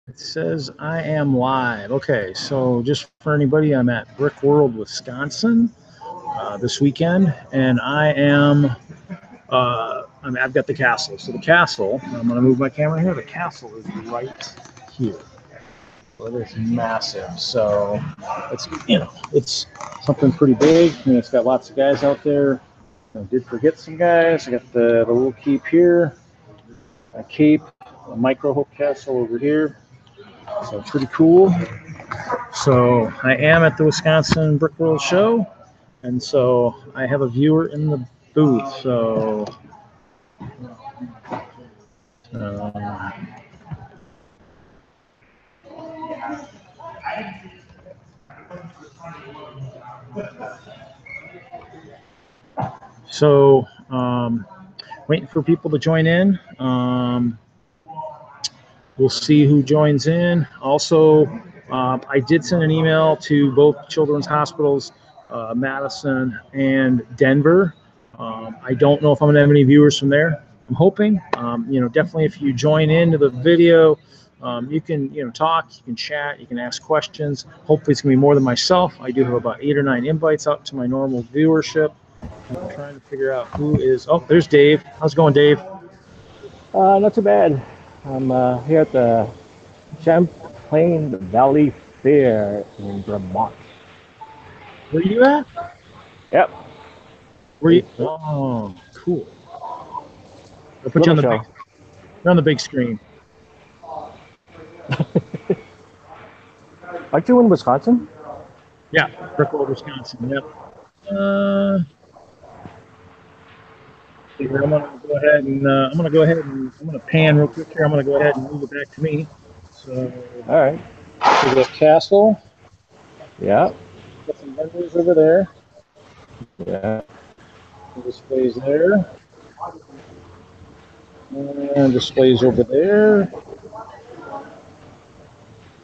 It says I am live. Okay, so just for anybody, I'm at Brickworld Wisconsin this weekend, and I've got the castle. So the castle, I'm going to move my camera here. The castle is right here. Well, it is massive. So it's something pretty big. It's got lots of guys out there. I did forget some guys. I got the little keep here, a micro hook castle over here. So pretty cool. So I am at the Wisconsin Brickworld show, and so I have a viewer in the booth. So uh, waiting for people to join in. We'll see who joins in. Also, I did send an email to both children's hospitals, Madison and Denver. I don't know if I'm going to have any viewers from there. I'm hoping. Definitely if you join into the video, you can talk, you can chat, you can ask questions. Hopefully it's going to be more than myself. I do have about 8 or 9 invites out to my normal viewership. I'm trying to figure out who is. Oh, there's Dave. How's it going, Dave? Not too bad. I'm here at the Champlain Valley Fair in Vermont. Where are you at? Yep. Where you? Oh, cool. I'll put you on the big. You're on the big screen. Aren't you in Wisconsin? Yeah, Brickworld, Wisconsin. Yep. I'm gonna go ahead and I'm gonna pan real quick here. I'm gonna go ahead and move it back to me. So, all right. So the castle. Yeah. Got some vendors over there. Yeah. Displays there. And displays over there.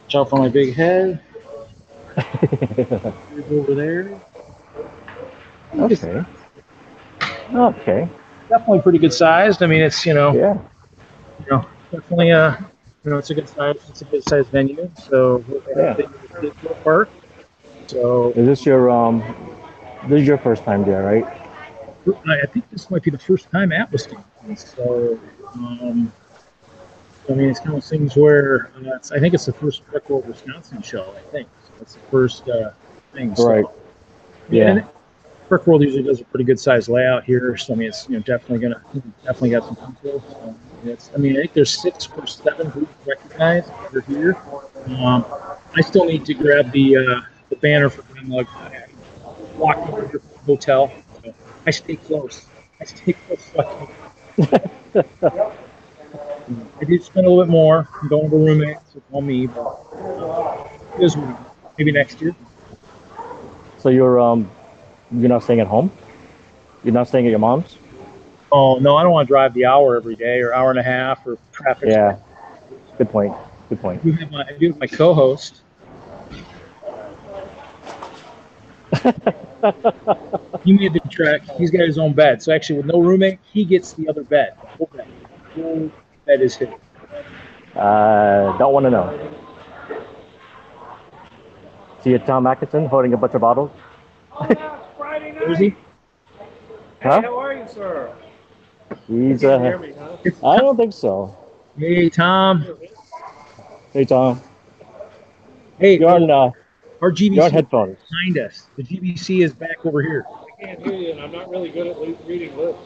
Watch out for my big head. Over there. Okay. Okay. Definitely pretty good sized. I mean, it's yeah. Definitely it's a good size. It's a good sized venue. So yeah. Park. So is this your first time there, right? I think this might be the first time at Wisconsin. So I mean, it's kind of things where I think it's the first Brickworld Wisconsin show. I think so that's the first thing. So, right. Yeah. Brickworld usually does a pretty good sized layout here, so I mean, it's definitely got some people. So I think there's 6 or 7 groups recognized that are here. I still need to grab the banner for the walk over to the hotel. So I stay close. I did spend a little bit more. I'm going with a roommate, so call me. But maybe next year. So you're not staying at home? You're not staying at your mom's? Oh no, I don't want to drive the hour every day or hour and a half or traffic. Yeah. Good point. Good point. I do have my co-host. He made the trek. He's got his own bed. So actually, with no roommate, he gets the other bed. Full bed is his. Don't want to know. See Tom Atkinson holding a bunch of bottles? Oh, yeah, it's Friday night. Where is he? Huh? Hey, how are you, sir? He's You can't hear me, huh? I don't think so. Hey, Tom. Hey, Tom. Hey, you're on our GBC you're on headphones behind us. The GBC is back over here. I can't hear you, and I'm not really good at reading lips.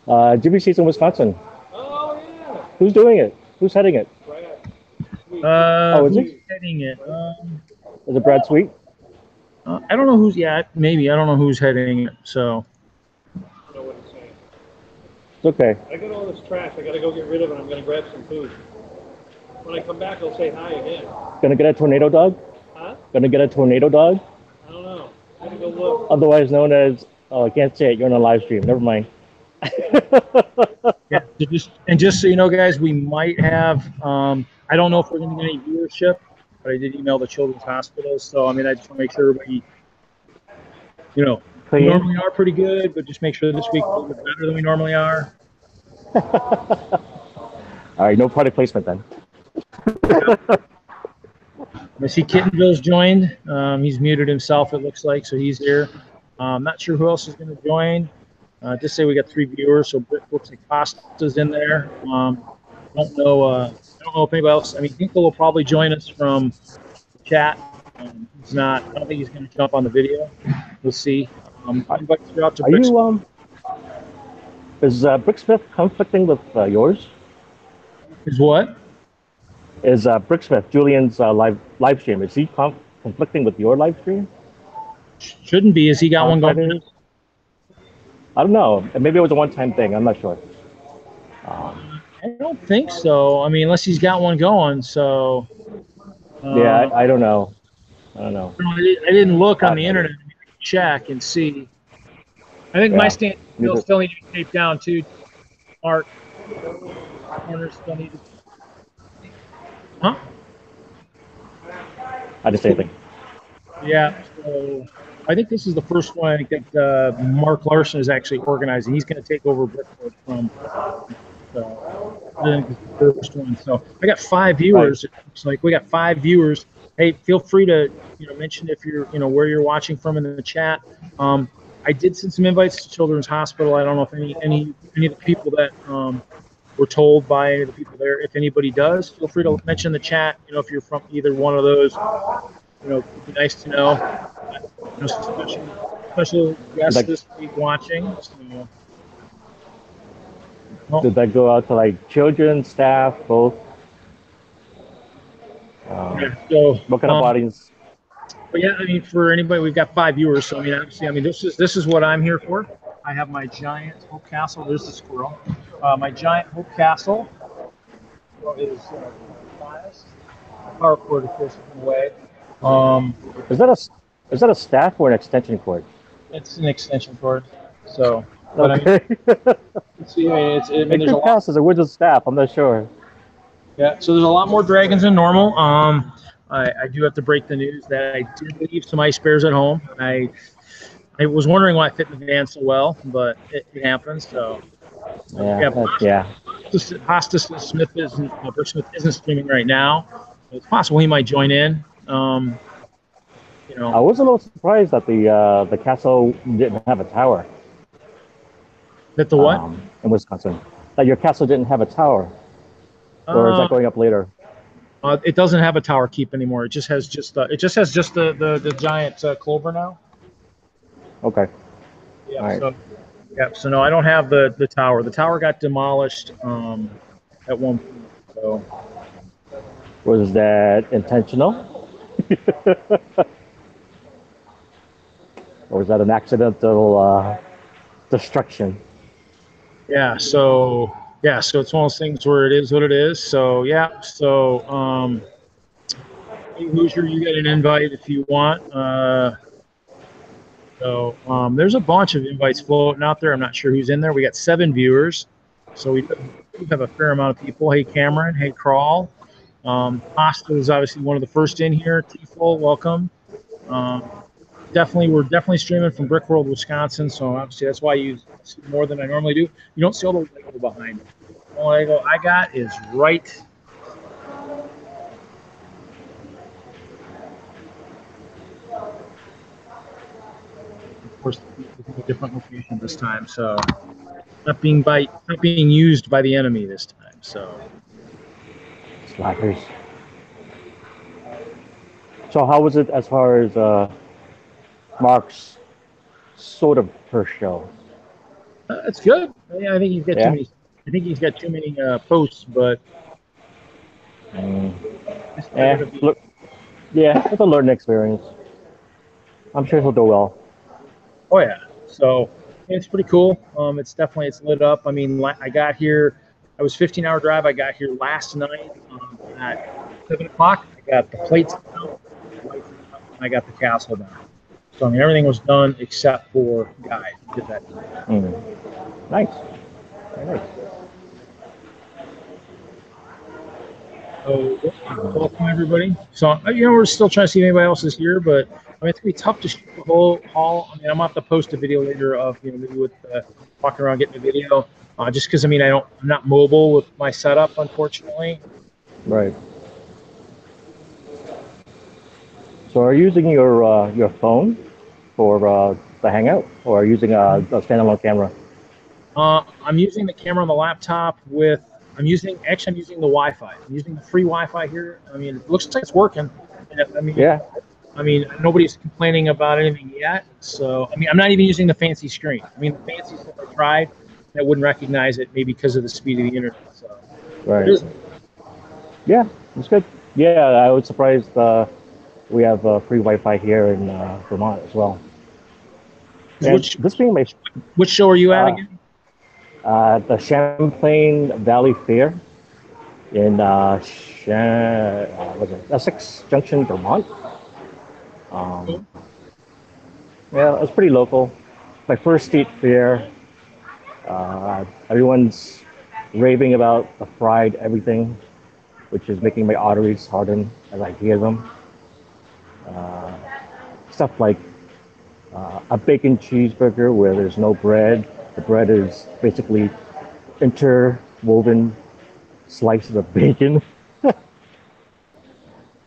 GBC's in Wisconsin. Oh, yeah. Who's doing it? Who's heading it? Brad. Is who's it? heading it? Is it Brad Sweet? I don't know who's. Yeah, maybe. I don't know who's heading it. So. I don't know what he's saying. It's okay. I got all this trash. I got to go get rid of it. I'm going to grab some food. When I come back, I'll say hi again. Gonna get a tornado dog? Huh? Gonna get a tornado dog? I don't know. I'm going to go look. Otherwise known as, I can't say it. You're on a live stream. Never mind. Yeah. Just so you know, guys, we might have. I don't know if we're going to get any viewership, but I did email the children's hospitals. So I mean, I just want to make sure everybody, we normally are pretty good, but just make sure this week we're better than we normally are. All right, no product placement then. I see Kittenville's joined. He's muted himself, it looks like, so he's here. Not sure who else is going to join. Just say we got 3 viewers, so looks like Costa's in there. Don't know if anybody else. I mean, Hinkle will probably join us from the chat. He's not. I don't think he's going to jump on the video. We'll see. Invites are out to Are you is Bricksmith conflicting with yours? Is what? Is Bricksmith Julian's live stream? Is he conflicting with your live stream? Shouldn't be. Has he got one going? I don't know. Maybe it was a one-time thing. I'm not sure. I don't think so. I mean, unless he's got one going. So. Yeah, I don't know. I don't know. I didn't look on the internet. Check and see. I think my stand still need to be taped down too. Art corners still need to. Huh? I didn't say anything. Yeah. So I think this is the first one. I think that Mark Larson is actually organizing. He's going to take over Brickworld from. I think it's the first one. So I got 5 viewers. Right. It looks like we got 5 viewers. Hey, feel free to mention if you're where you're watching from in the chat. I did send some invites to Children's Hospital. I don't know if any of the people that were told by any of the people there. If anybody does, feel free to mention in the chat. If you're from either one of those, it'd be nice to know. Special guests this week watching. So, did that go out to like children, staff, both? So what kind of audience? But yeah, I mean, for anybody, we've got 5 viewers. So I mean, obviously, this is what I'm here for. I have my giant Hope Castle. There's the squirrel. My giant Hope Castle is biased. Power cord, of course, is in the way. Is that a staff or an extension cord? It's an extension cord. So, okay. There's a lot. Pass as a wooden staff. I'm not sure. Yeah, so there's a lot more dragons than normal. I do have to break the news that I did leave some ice bears at home. I was wondering why I fit in the van so well, but it happens. So Hostas Smith isn't streaming right now. It's possible he might join in. I was a little surprised that the castle didn't have a tower. That the what? In Wisconsin, that your castle didn't have a tower. Or is that going up later? It doesn't have a tower keep anymore. It just has the giant clover now. Okay. Yeah. All right. So no, I don't have the tower. The tower got demolished at one point. So. Was that intentional? Or was that an accidental destruction? Yeah. So. Yeah, so it's one of those things where it is what it is. So yeah, Hoosier, you get an invite if you want. There's a bunch of invites floating out there. I'm not sure who's in there. We got 7 viewers, so we have a fair amount of people. Hey Cameron, hey Crawl. Costa is obviously one of the first in here. T-Full, welcome. We're definitely streaming from Brickworld, Wisconsin. So obviously that's why you see more than I normally do. You don't see all the Lego behind me. The only Lego I got is right. Of course, a different location this time. So not being used by the enemy this time. So slackers. So how was it as far as Mark's sort of first show? It's good. I think he's got too many. I think he's got too many posts, but it's a learning experience. I'm sure he'll do well. Oh yeah. So it's pretty cool. It's lit up. I mean, I got here. I was 15-hour drive. I got here last night at 7 o'clock. I got the plates down. I got the castle down. So I mean, everything was done except for Guy. Did that. Nice. Very nice. So welcome everybody. So we're still trying to see if anybody else is here, but I mean it's gonna be tough to shoot the whole hall. I mean, I'm gonna have to post a video later of maybe with walking around getting a video, just because I'm not mobile with my setup, unfortunately. Right. So are you using your phone for the Hangout, or are you using a standalone camera? I'm using the camera on the laptop with. I'm using the Wi-Fi. I'm using the free Wi-Fi here. I mean, it looks like it's working. Yeah. I mean, nobody's complaining about anything yet. So, I mean, I'm not even using the fancy screen. I mean, the fancy stuff I tried, I wouldn't recognize it maybe because of the speed of the internet. So, Right. it is. Yeah, it's good. Yeah, I was surprised we have free Wi-Fi here in Vermont as well. And this being my Which show are you at uh, again? the Champlain Valley Fair in was it Essex Junction, Vermont. Um, yeah, it's pretty local. My first state fair. Everyone's raving about the fried everything, which is making my arteries harden as I hear them. Stuff like a bacon cheeseburger where there's no bread. The bread is basically interwoven slices of bacon.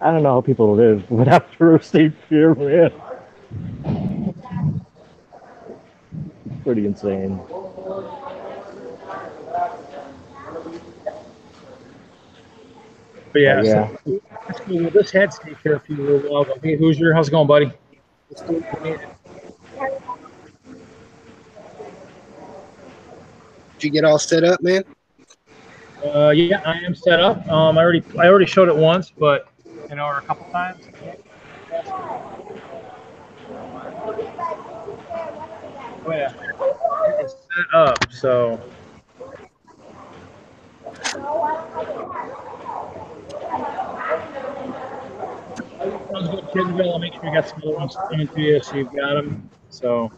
I don't know how people live without state fair, man. Pretty insane. But But yeah, so yeah, that's cool. Well, this had stayed here a few little while ago. Hey, Hoosier, how's it going, buddy? Did you get all set up, man? Yeah, I am set up. I already showed it once, but or a couple times. Oh yeah, it's set up. So sounds good, Kidville. I'll make sure you got some other ones coming to you, so you've got them. So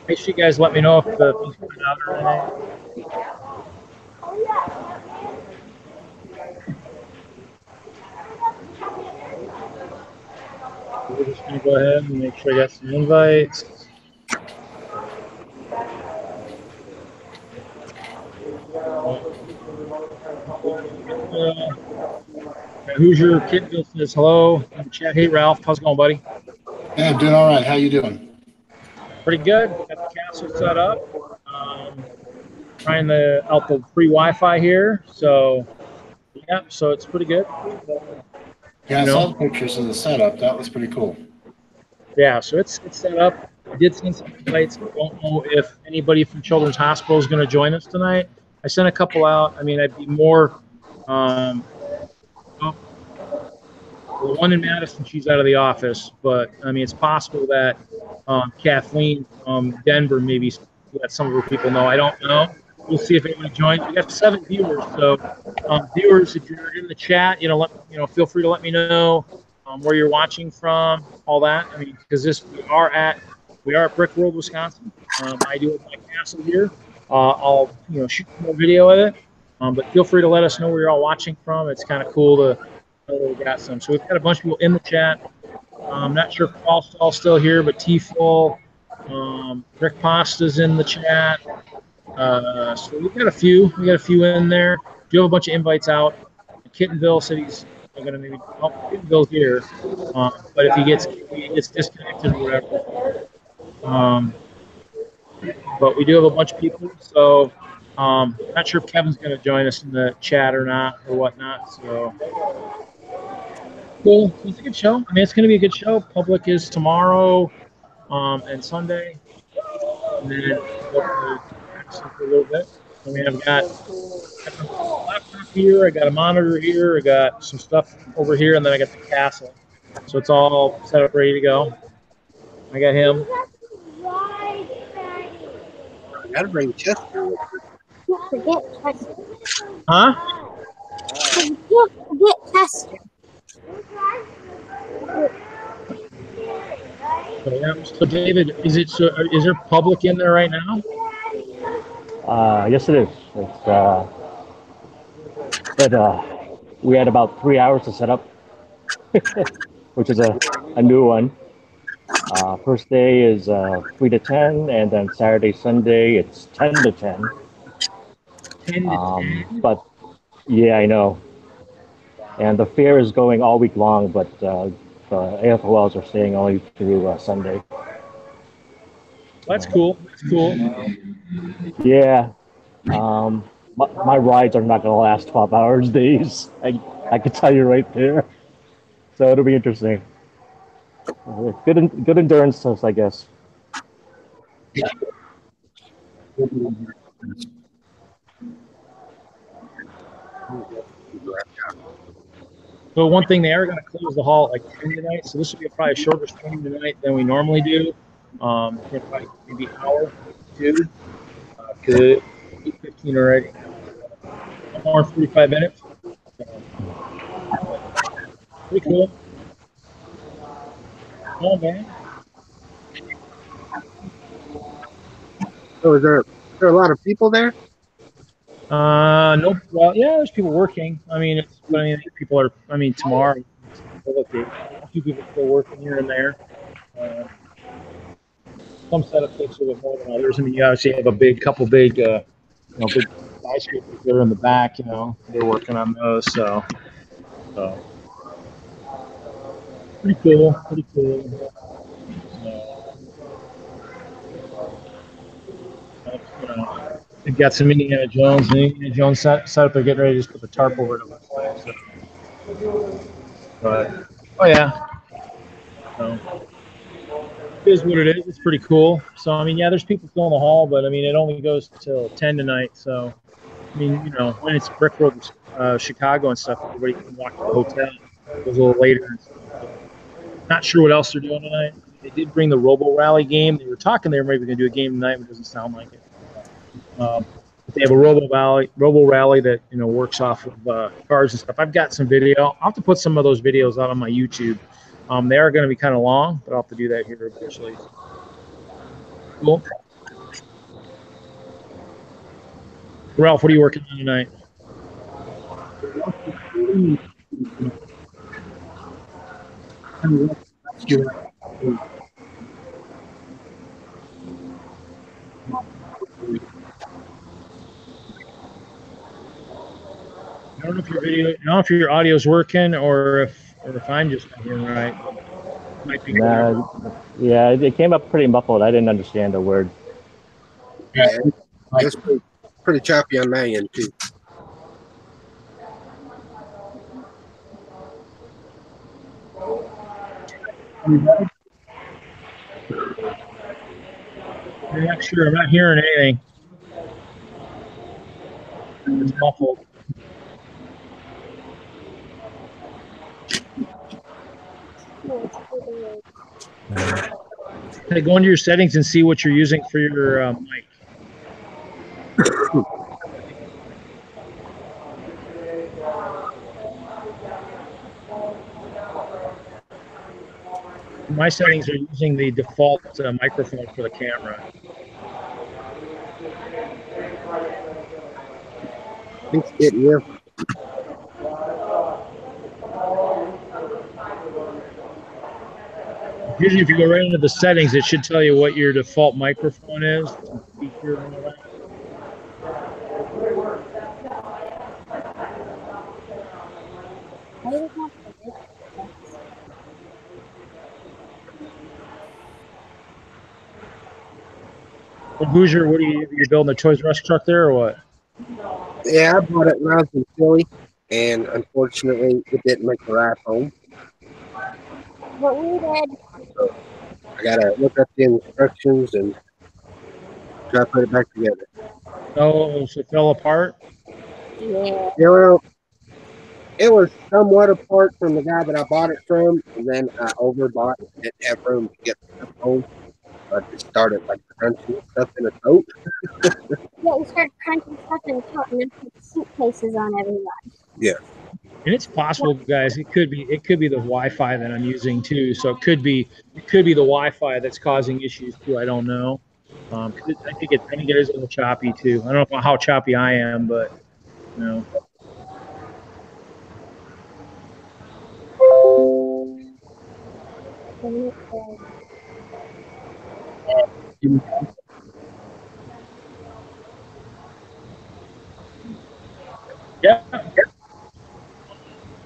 make sure you guys let me know if the things coming out or anything. We're just gonna go ahead and make sure I got some invites. Hoosier Kidville says hello in the chat. Hey Ralph, how's it going, buddy? Yeah, I'm doing all right. How you doing? Pretty good. Got the castle set up. Trying out the free Wi-Fi here. So yeah, so it's pretty good. Yeah, I saw the pictures of the setup. That was pretty cool. Yeah, so it's set up. I did send some invites. I don't know if anybody from Children's Hospital is going to join us tonight. I sent a couple out. I mean, I'd be more. The one in Madison, she's out of the office, but I mean, it's possible that Kathleen from Denver maybe let some of her people know. I don't know. We'll see if anybody joins. We got 7 viewers, so viewers, if you're in the chat, feel free to let me know where you're watching from, all that. I mean, because we are at Brickworld, Wisconsin. I do have my castle here. I'll shoot more video of it, but feel free to let us know where you're all watching from. It's kind of cool to know we got some. So we've got a bunch of people in the chat. I'm not sure if Paul's still here, but T-Full, Rick Pasta's in the chat. So we've got a few. We got a few in there. Do have a bunch of invites out. Kittenville said he's going to maybe. Oh, Kittenville's here, but if he gets disconnected or whatever. But we do have a bunch of people. So not sure if Kevin's going to join us in the chat or not or whatnot. So cool. It's a good show. I mean, it's going to be a good show. Public is tomorrow and Sunday, and then for a little bit. I mean, I've got a laptop here, I got a monitor here, I got some stuff over here, and then I got the castle. So it's all set up, ready to go. I got him. I gotta bring Chester. Don't forget Chester. Huh? Don't forget Chester. So David, is there public in there right now? yes, it is. But we had about 3 hours to set up, which is a new one. First day is 3 to 10, and then Saturday, Sunday, it's 10 to 10. 10 to 10? But yeah, I know. And the fair is going all week long, but the AFOLs are staying only through Sunday. That's cool. That's cool. Yeah. My rides are not going to last 12 hours days. I can tell you right there. So it'll be interesting. Good endurance test, I guess. So one thing, they are going to close the hall at like 10 tonight, so this will be probably a shorter stream tonight than we normally do. Probably maybe an hour, 2. Good. 8:15 already. 1 hour and 45 minutes. Pretty cool. Oh, man. So is there a lot of people there? Nope. Well, yeah, there's people working. I mean, people are. I mean, tomorrow, a few people still working here and there. Some setup takes a little bit more than others. I mean, you obviously have a couple big, big skyscrapers there in the back. They're working on those. So pretty cool. Pretty cool. They've got some Indiana Jones set up. They're getting ready to just put the tarp over it. So. But oh yeah, so, it is what it is. It's pretty cool. So I mean, yeah, there's people still in the hall, but I mean, it only goes till 10 tonight. So I mean, when it's Brickworld, Chicago and stuff, everybody can walk to the hotel. It goes a little later. And stuff. Not sure what else they're doing tonight. They did bring the Robo Rally game. They were talking they were maybe going to do a game tonight, but it doesn't sound like it. But they have a Robo Rally that works off of cars and stuff. I've got some video. I'll have to put some of those videos out on my YouTube. They are going to be kind of long, but I'll have to do that here eventually. Cool. Ralph, what are you working on tonight? I don't know if your audio's working or if I'm just not hearing right. Might be yeah, it came up pretty muffled. I didn't understand a word. Yeah, it's pretty choppy on my end too. I'm not sure. I'm not hearing anything. It's muffled. Hey, go into your settings and see what you're using for your mic. My settings are using the default microphone for the camera. It's getting here. Usually, if you go right into the settings, it should tell you what your default microphone is. Well, Hoosier, what are you building a Toys R Us truck there or what? Yeah, I bought it when I was in Philly, and unfortunately, it didn't make the ride home. What we did. So I gotta look up the instructions and try to put it back together. Oh, so it fell apart? Yeah. Well, it was somewhat apart from the guy that I bought it from, and then I overbought it. Didn't have room to get the stuff home. I just started like crunching stuff in a tote. Yeah, we started crunching stuff in the tote and then put suitcases on everybody. Yeah. And it's possible, guys. It could be the Wi-Fi that I'm using too. So it could be the Wi-Fi that's causing issues too. I don't know. I think it is a little choppy too. I don't know how choppy I am, but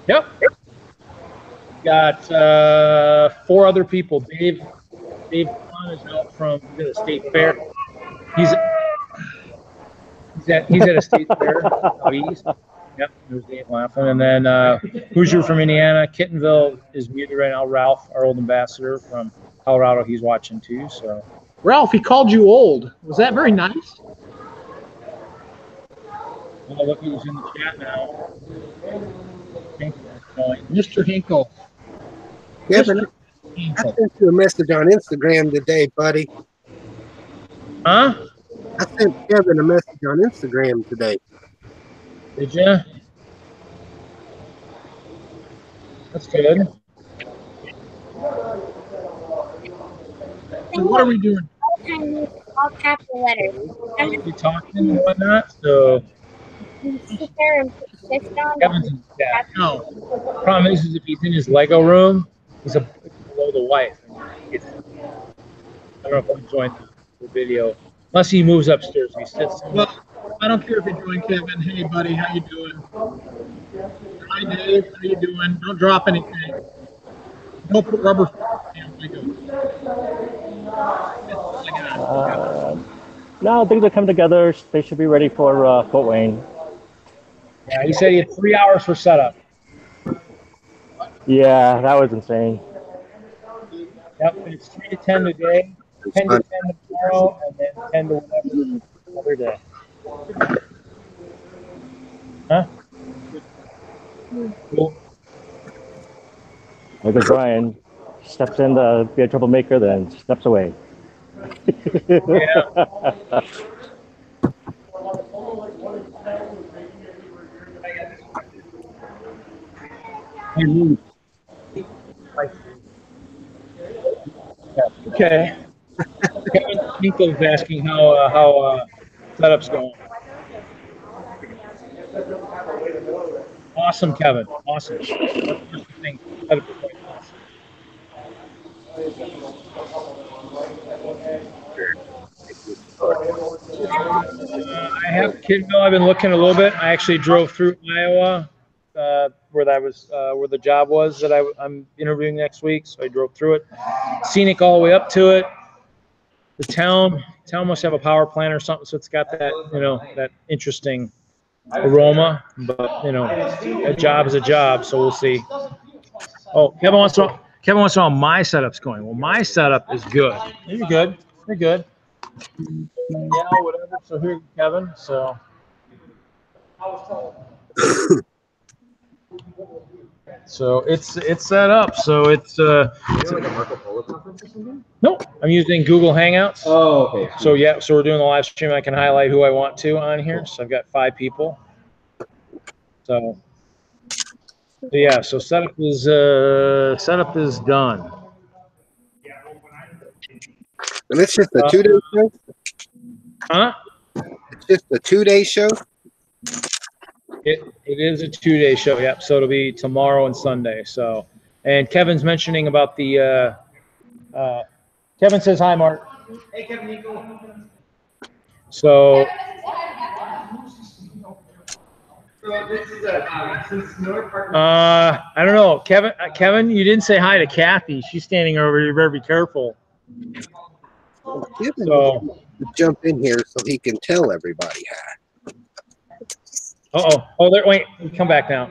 Yep. got 4 other people. Dave Kwan is out from the state fair. He's at a state fair out east. Yep, there's Dave laughing. And then Hoosier from Indiana. Kittenville is muted right now. Ralph, our old ambassador from Colorado, he's watching too. So Ralph, he called you old. Was that very nice? oh, look who's in the chat now. Mr. Hinkle. Kevin, I sent you a message on Instagram today, buddy. Huh? I sent Kevin a message on Instagram today. Did you? That's good. What are we doing? All capital letters. Be talking and whatnot. So You sit there and put the shift on. Kevin's in the chat. No. Problem is if he's in his Lego room, he's below the wife. I don't know if I'm joined the video. Unless he moves upstairs. He sits. Well, I don't care if you're doing, Kevin. Hey, buddy, how you doing? Hi, Dave. How you doing? Don't drop anything. Don't put rubber. No, things are coming together. They should be ready for Fort Wayne. Yeah, he said he had 3 hours for setup. Yeah, that was insane. Yep, it's 3 to 10 today, 10 to 10 tomorrow, and then 10 to whatever other day. Huh? Cool. Look at Brian. Steps in to be a troublemaker, then steps away. Yeah. Okay. Kevin Hinkle is asking how setup's going. Awesome, Kevin. Awesome. Setup is quite awesome. I have Kidville. I've been looking a little bit. I actually drove through Iowa, where the job was that I'm interviewing next week. So I drove through it. Scenic all the way up to it. The town must have a power plant or something, so it's got that that interesting aroma. But a job is a job, so we'll see. Oh, Kevin wants to know how my setup's going. Well, my setup is good. You're good. You're good. Yeah, whatever. So here, Kevin. So. So it's set up. So it's like a Marco Polo conference or something? No, I'm using Google Hangouts. Oh, okay. So yeah, so we're doing the live stream. I can highlight who I want to on here. So I've got 5 people. So yeah, so setup is done. And it's just a 2-day show? Huh? It's just a 2-day show? It is a 2-day show. Yep. So it'll be tomorrow and Sunday. So, and Kevin's mentioning about the. Kevin says hi, Mark. Hey, Kevin Nico. So. I don't know, Kevin, you didn't say hi to Kathy. She's standing over here. Better be careful. So jump in here so he can tell everybody hi. Oh, there. Wait, come back now.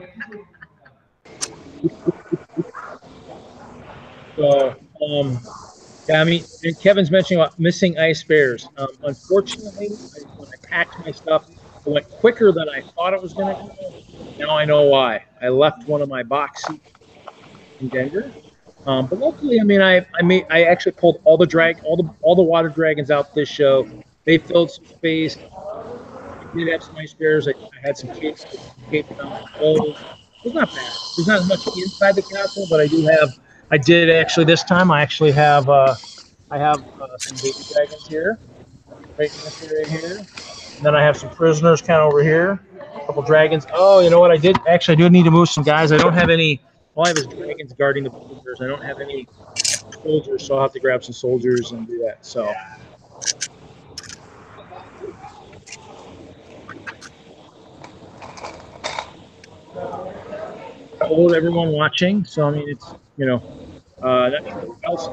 So, yeah, I mean, and Kevin's mentioning about missing ice bears. Unfortunately, when I packed my stuff, it went quicker than I thought it was going to go. Now I know why. I left one of my box seats in Denver. But luckily, I mean, I actually pulled all the water dragons out this show. They filled some space. I did have some ice bears. I had some cakes on those. It's not bad. There's not much inside the castle, but I did actually this time. I actually have some baby dragons here, right in this area here. And then I have some prisoners kind of over here. A couple dragons. Oh, you know what? I do need to move some guys. I don't have any. All I have is dragons guarding the prisoners. I don't have any soldiers, so I'll have to grab some soldiers and do that. So. Hold everyone watching. So I mean, you know, not sure what else.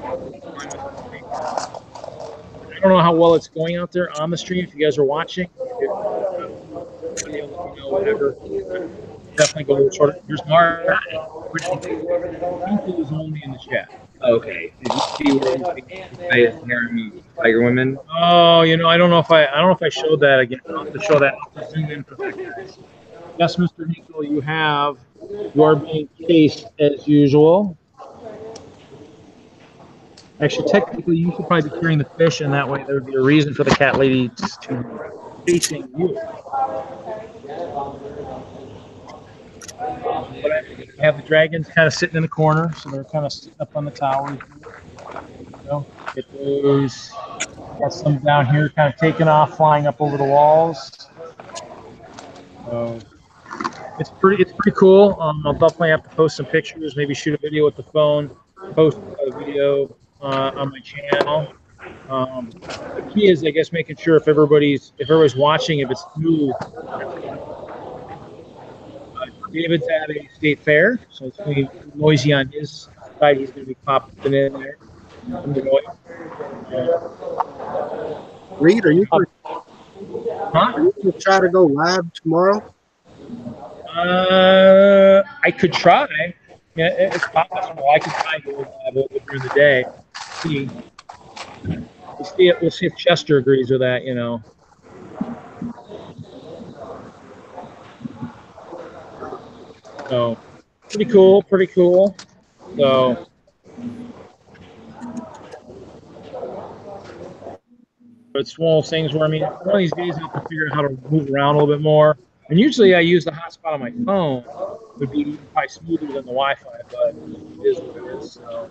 I don't know how well it's going out there on the stream. If you guys are watching, whatever. Definitely go short. Here's Mark. People is only in the chat. Okay. Did you see where he's harem tiger women? Oh, I don't know if I showed that again. I'll have to show that. I'll have to zoom in for that, guys. Yes, Mr. Hinkle, you are being cased as usual. Actually, technically, you should probably be carrying the fish, and that way there would be a reason for the cat lady to be facing you. But I have the dragons kind of sitting in the corner, so they're kind of sitting up on the towers. Get those. Got some down here, kind of taking off, flying up over the walls. So it's pretty cool. I'll definitely have to post some pictures, maybe shoot a video with the phone, post a video on my channel. The key is, I guess, making sure if everybody's watching, if it's new. David's at a state fair, so it's going to be noisy on his side. He's going to be popping in there. Reed, are you going to try to go live tomorrow? I could try. Yeah, it's possible. I could try to go live during the day. We'll see if Chester agrees with that. So pretty cool. So it's one of those things where, one of these days I have to figure out how to move around a little bit more. And usually I use the hotspot on my phone. It would be probably smoother than the Wi-Fi, but it is what it is. So,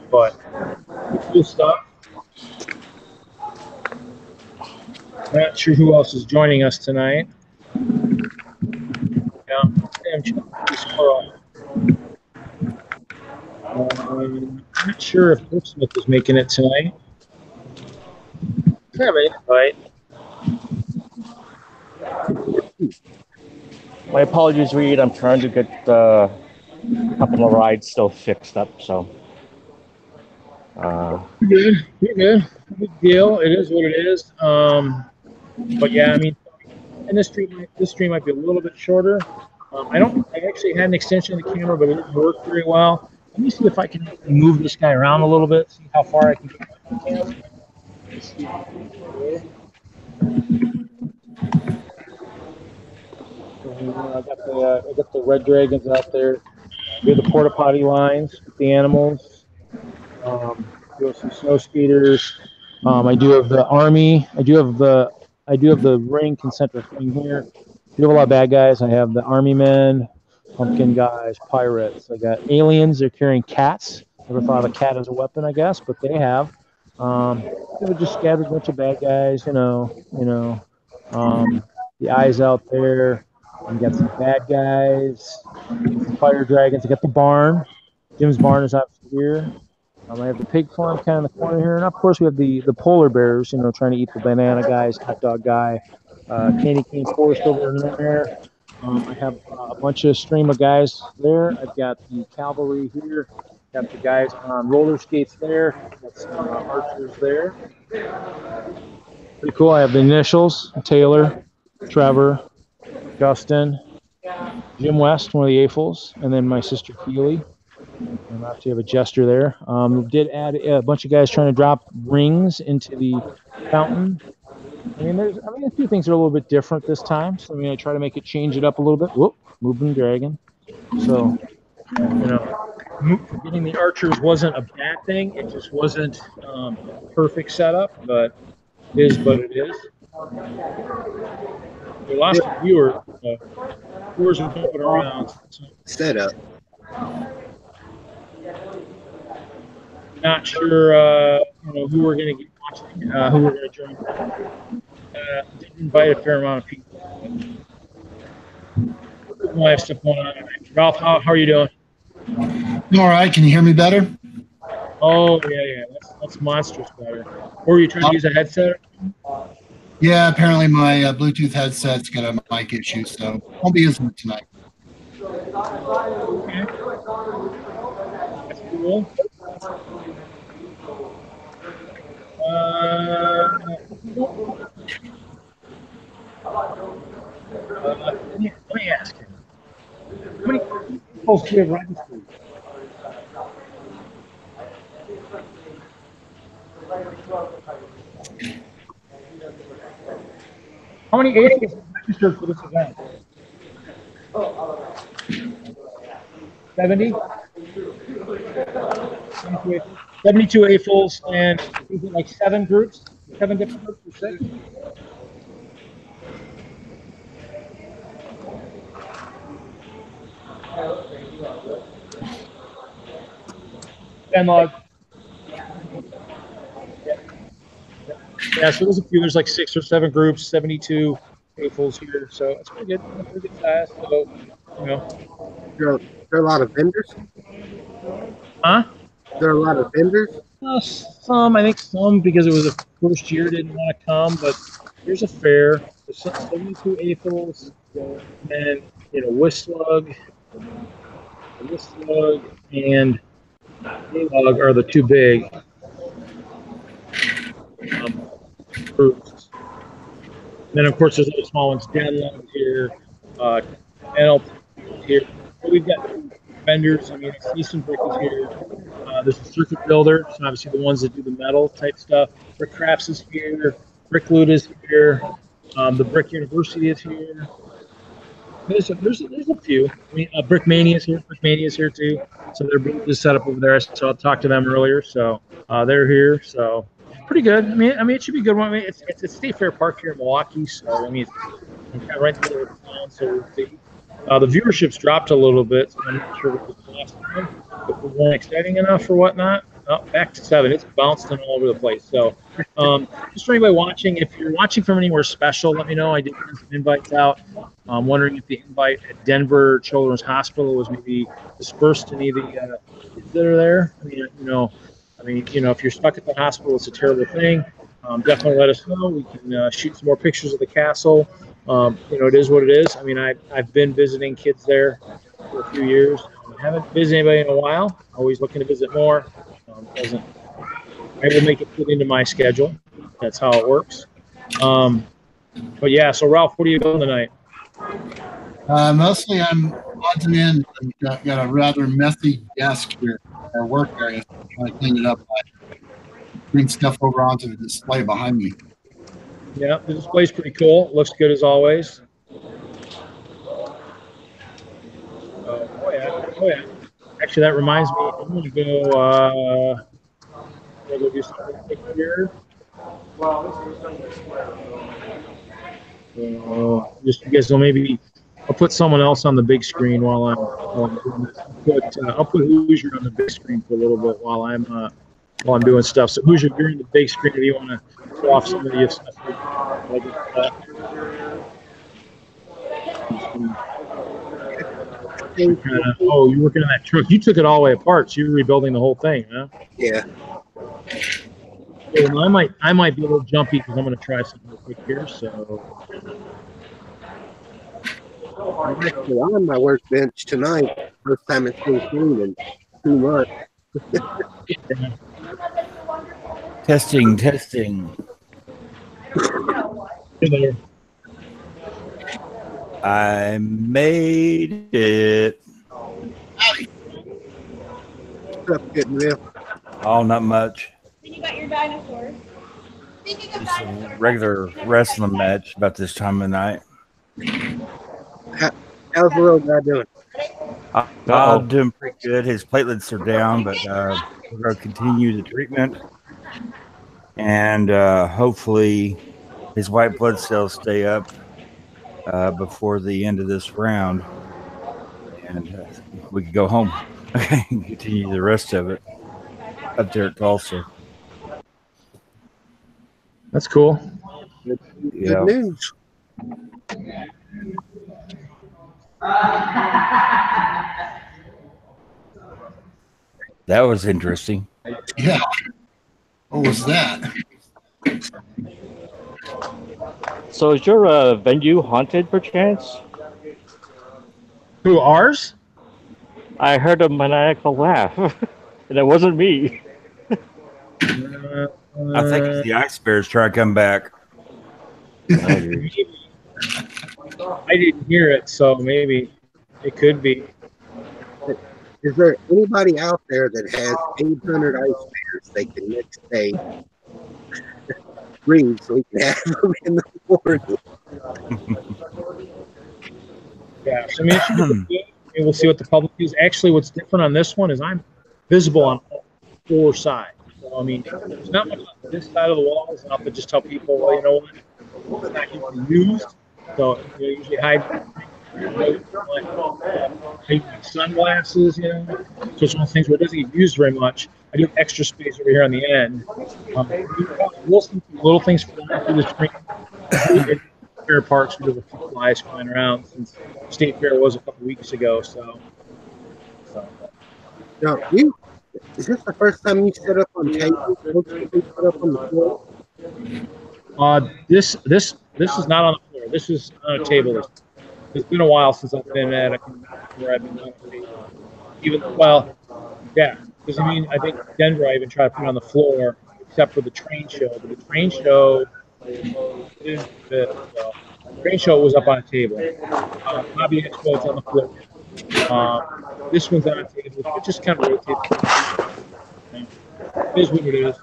but cool stuff. Not sure who else is joining us tonight. Yeah, I'm not sure if Smith is making it tonight. Right. My apologies, Reed. I'm trying to get a couple of rides still fixed up, so. You're good. Big deal. It is what it is. But yeah, and this stream might be a little bit shorter. I actually had an extension of the camera, but it didn't work very well. Let me see if I can move this guy around a little bit, see how far I can get the camera. I got the red dragons out there. We have the porta potty lines with the animals. We have some snow skaters. I do have the army. I do have the ring, concentric ring here. We have a lot of bad guys. I have the army men, pumpkin guys, pirates. I got aliens. They're carrying cats. Never thought of a cat as a weapon, I guess, but they have. They just scattered a bunch of bad guys. The eyes out there. I got some bad guys. Some fire dragons. I got the barn. Jim's barn is out here. I have the pig farm kind of in the corner here, and of course we have the polar bears, trying to eat the banana guys, hot dog guy, candy cane forest over in there. I have a bunch of stream of guys there. I've got the cavalry here. Got the guys on roller skates there. Got some archers there. Pretty cool. I have the initials: Taylor, Trevor, Justin, Jim West, one of the AFOs, and then my sister Keely. And after you have a jester there. Did add a bunch of guys trying to drop rings into the fountain. There's a few things that are a little bit different this time. So I try to change it up a little bit. Whoop, moving dragon. So, getting the archers wasn't a bad thing. It just wasn't perfect setup, but it is what it is. We lost a viewer. Viewers are jumping around. So. Setup. Not sure, who we're going to get watching, who we're going to join. Did invite a fair amount of people. I have stuff going on. Ralph, how are you doing? All right. Can you hear me better? Oh, yeah. That's monstrous better. Or were you trying to use a headset? Yeah, apparently my Bluetooth headset's got a mic issue, so won't be using it tonight. Okay. cool. Let me ask him. How many people do you have registered? How many AFOs have registered for this event? 70? 72 AFOs, and is it like 7 groups? 7 different groups or 6? And yeah, so there's a few. There's like 6 or 7 groups, 72 AFOs here, so it's pretty good. Pretty good size. So, you know, There are a lot of vendors. huh? There are a lot of vendors. Some, I think some because it was the first year didn't want to come, but here's a fair. There's 72 AFOs, and Whistler and Log are the 2 big groups. And then of course there's other small ones. Denlog here, NLP here. We've got vendors. I mean, I see some brick is here. There's a circuit builder, so obviously the ones that do the metal type stuff. Brick Crafts is here. Brick Loot is here. The Brick University is here. There's a few. I mean, Brick Mania is here. Brick Mania is here too. So they're just set up over there. So I talked to them earlier. So they're here. So pretty good. I mean, it should be a good one. I mean, it's State Fair Park here in Milwaukee. So I mean, it's kind of right in the middle of the town. So we'll see. The viewership's dropped a little bit, so I'm not sure what was the last time. If it wasn't exciting enough or whatnot. Back to 7. It's bouncing all over the place. So just for anybody watching, if you're watching from anywhere special, let me know. I did send some invites out. I'm wondering if the invite at Denver Children's Hospital was maybe dispersed to any of the kids that are there. I mean, if you're stuck at the hospital, it's a terrible thing. Definitely let us know. We can shoot some more pictures of the castle. It is what it is. I mean, I've been visiting kids there for a few years. I haven't visited anybody in a while. Always looking to visit more. I will make it fit into my schedule. That's how it works. But yeah, so Ralph, what are you doing tonight? Mostly I'm odds and ends. I've got a rather messy desk here, our work area. I'm trying to clean it up by bring stuff over onto the display behind me. Yeah, the display's pretty cool. Looks good as always. Oh yeah. Actually, that reminds me. I'm gonna go do something quick here. Just you guys will maybe. I'll put someone else on the big screen while I'm doing this. I'll put Hoosier on the big screen for a little bit while I'm doing stuff. So Hoosier, you're in the big screen. If you want to show off some of your stuff, oh, you're working on that truck. You took it all the way apart, so you're rebuilding the whole thing, huh? Yeah. Well, I might be a little jumpy because I'm going to try something real quick here. So I'm actually on my workbench tonight. First time it's been cleaned in 2 months. Testing. I made it. What's up, good Will? Oh, not much. Then you got your dinosaurs. Just a regular wrestling match about this time of night. How's the little guy doing? I'm doing pretty good. His platelets are down, but we're going to continue the treatment. And hopefully his white blood cells stay up before the end of this round. And we can go home and continue the rest of it up there at Tulsa. that's cool. Good Yeah. news. That was interesting. Yeah. What was that? So is your venue haunted perchance? Who, ours? I heard a maniacal laugh. And it wasn't me. I think it's the ice bears trying to come back. Oh, dear. I didn't hear it, so maybe it could be. Is there anybody out there that has 800 ice bears they can next day breed so we can have them in the morning? Yeah, so I mean, it should be good. And we'll see what the public is. Actually, what's different on this one is I'm visible on all four sides. So, I mean, there's not much on this side of the walls, and I'll have to just tell people, well, you know what, it's not usually used. So, you know, usually hide sunglasses, you know. So it's one of those things where it doesn't get used very much. I do have extra space over here on the end. We'll see little things flying through the screen. Fair parks, we have a few flies flying around since State Fair was a couple weeks ago. So. Now, is this the first time you set up on tables? Set up on the floor? This is not on the floor. This is on a table. It's been a while since I've been at where I've been on a table. Yeah, because I mean, I think Denver I even tried to put it on the floor, except for the train show. But the train show was up on a table. Hobby Expo is on the floor. This one's on a table. It just kind of rotates. It is what it is.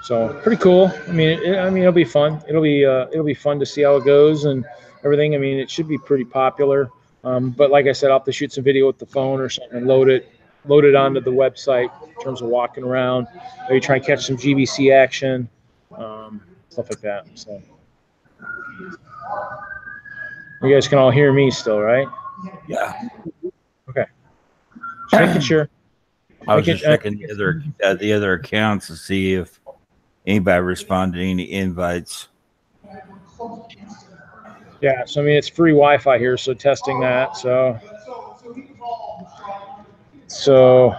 So pretty cool. I mean, it'll be fun. It'll be fun to see how it goes and everything. I mean, it should be pretty popular. But like I said, I'll have to shoot some video with the phone or something and load it onto the website in terms of walking around. Maybe try and catch some GBC action, stuff like that. So you guys can all hear me still, right? Yeah. Okay. Just making sure. I was just checking the other accounts to see if anybody responded to any invites. Yeah, so I mean it's free Wi-Fi here, so testing that. So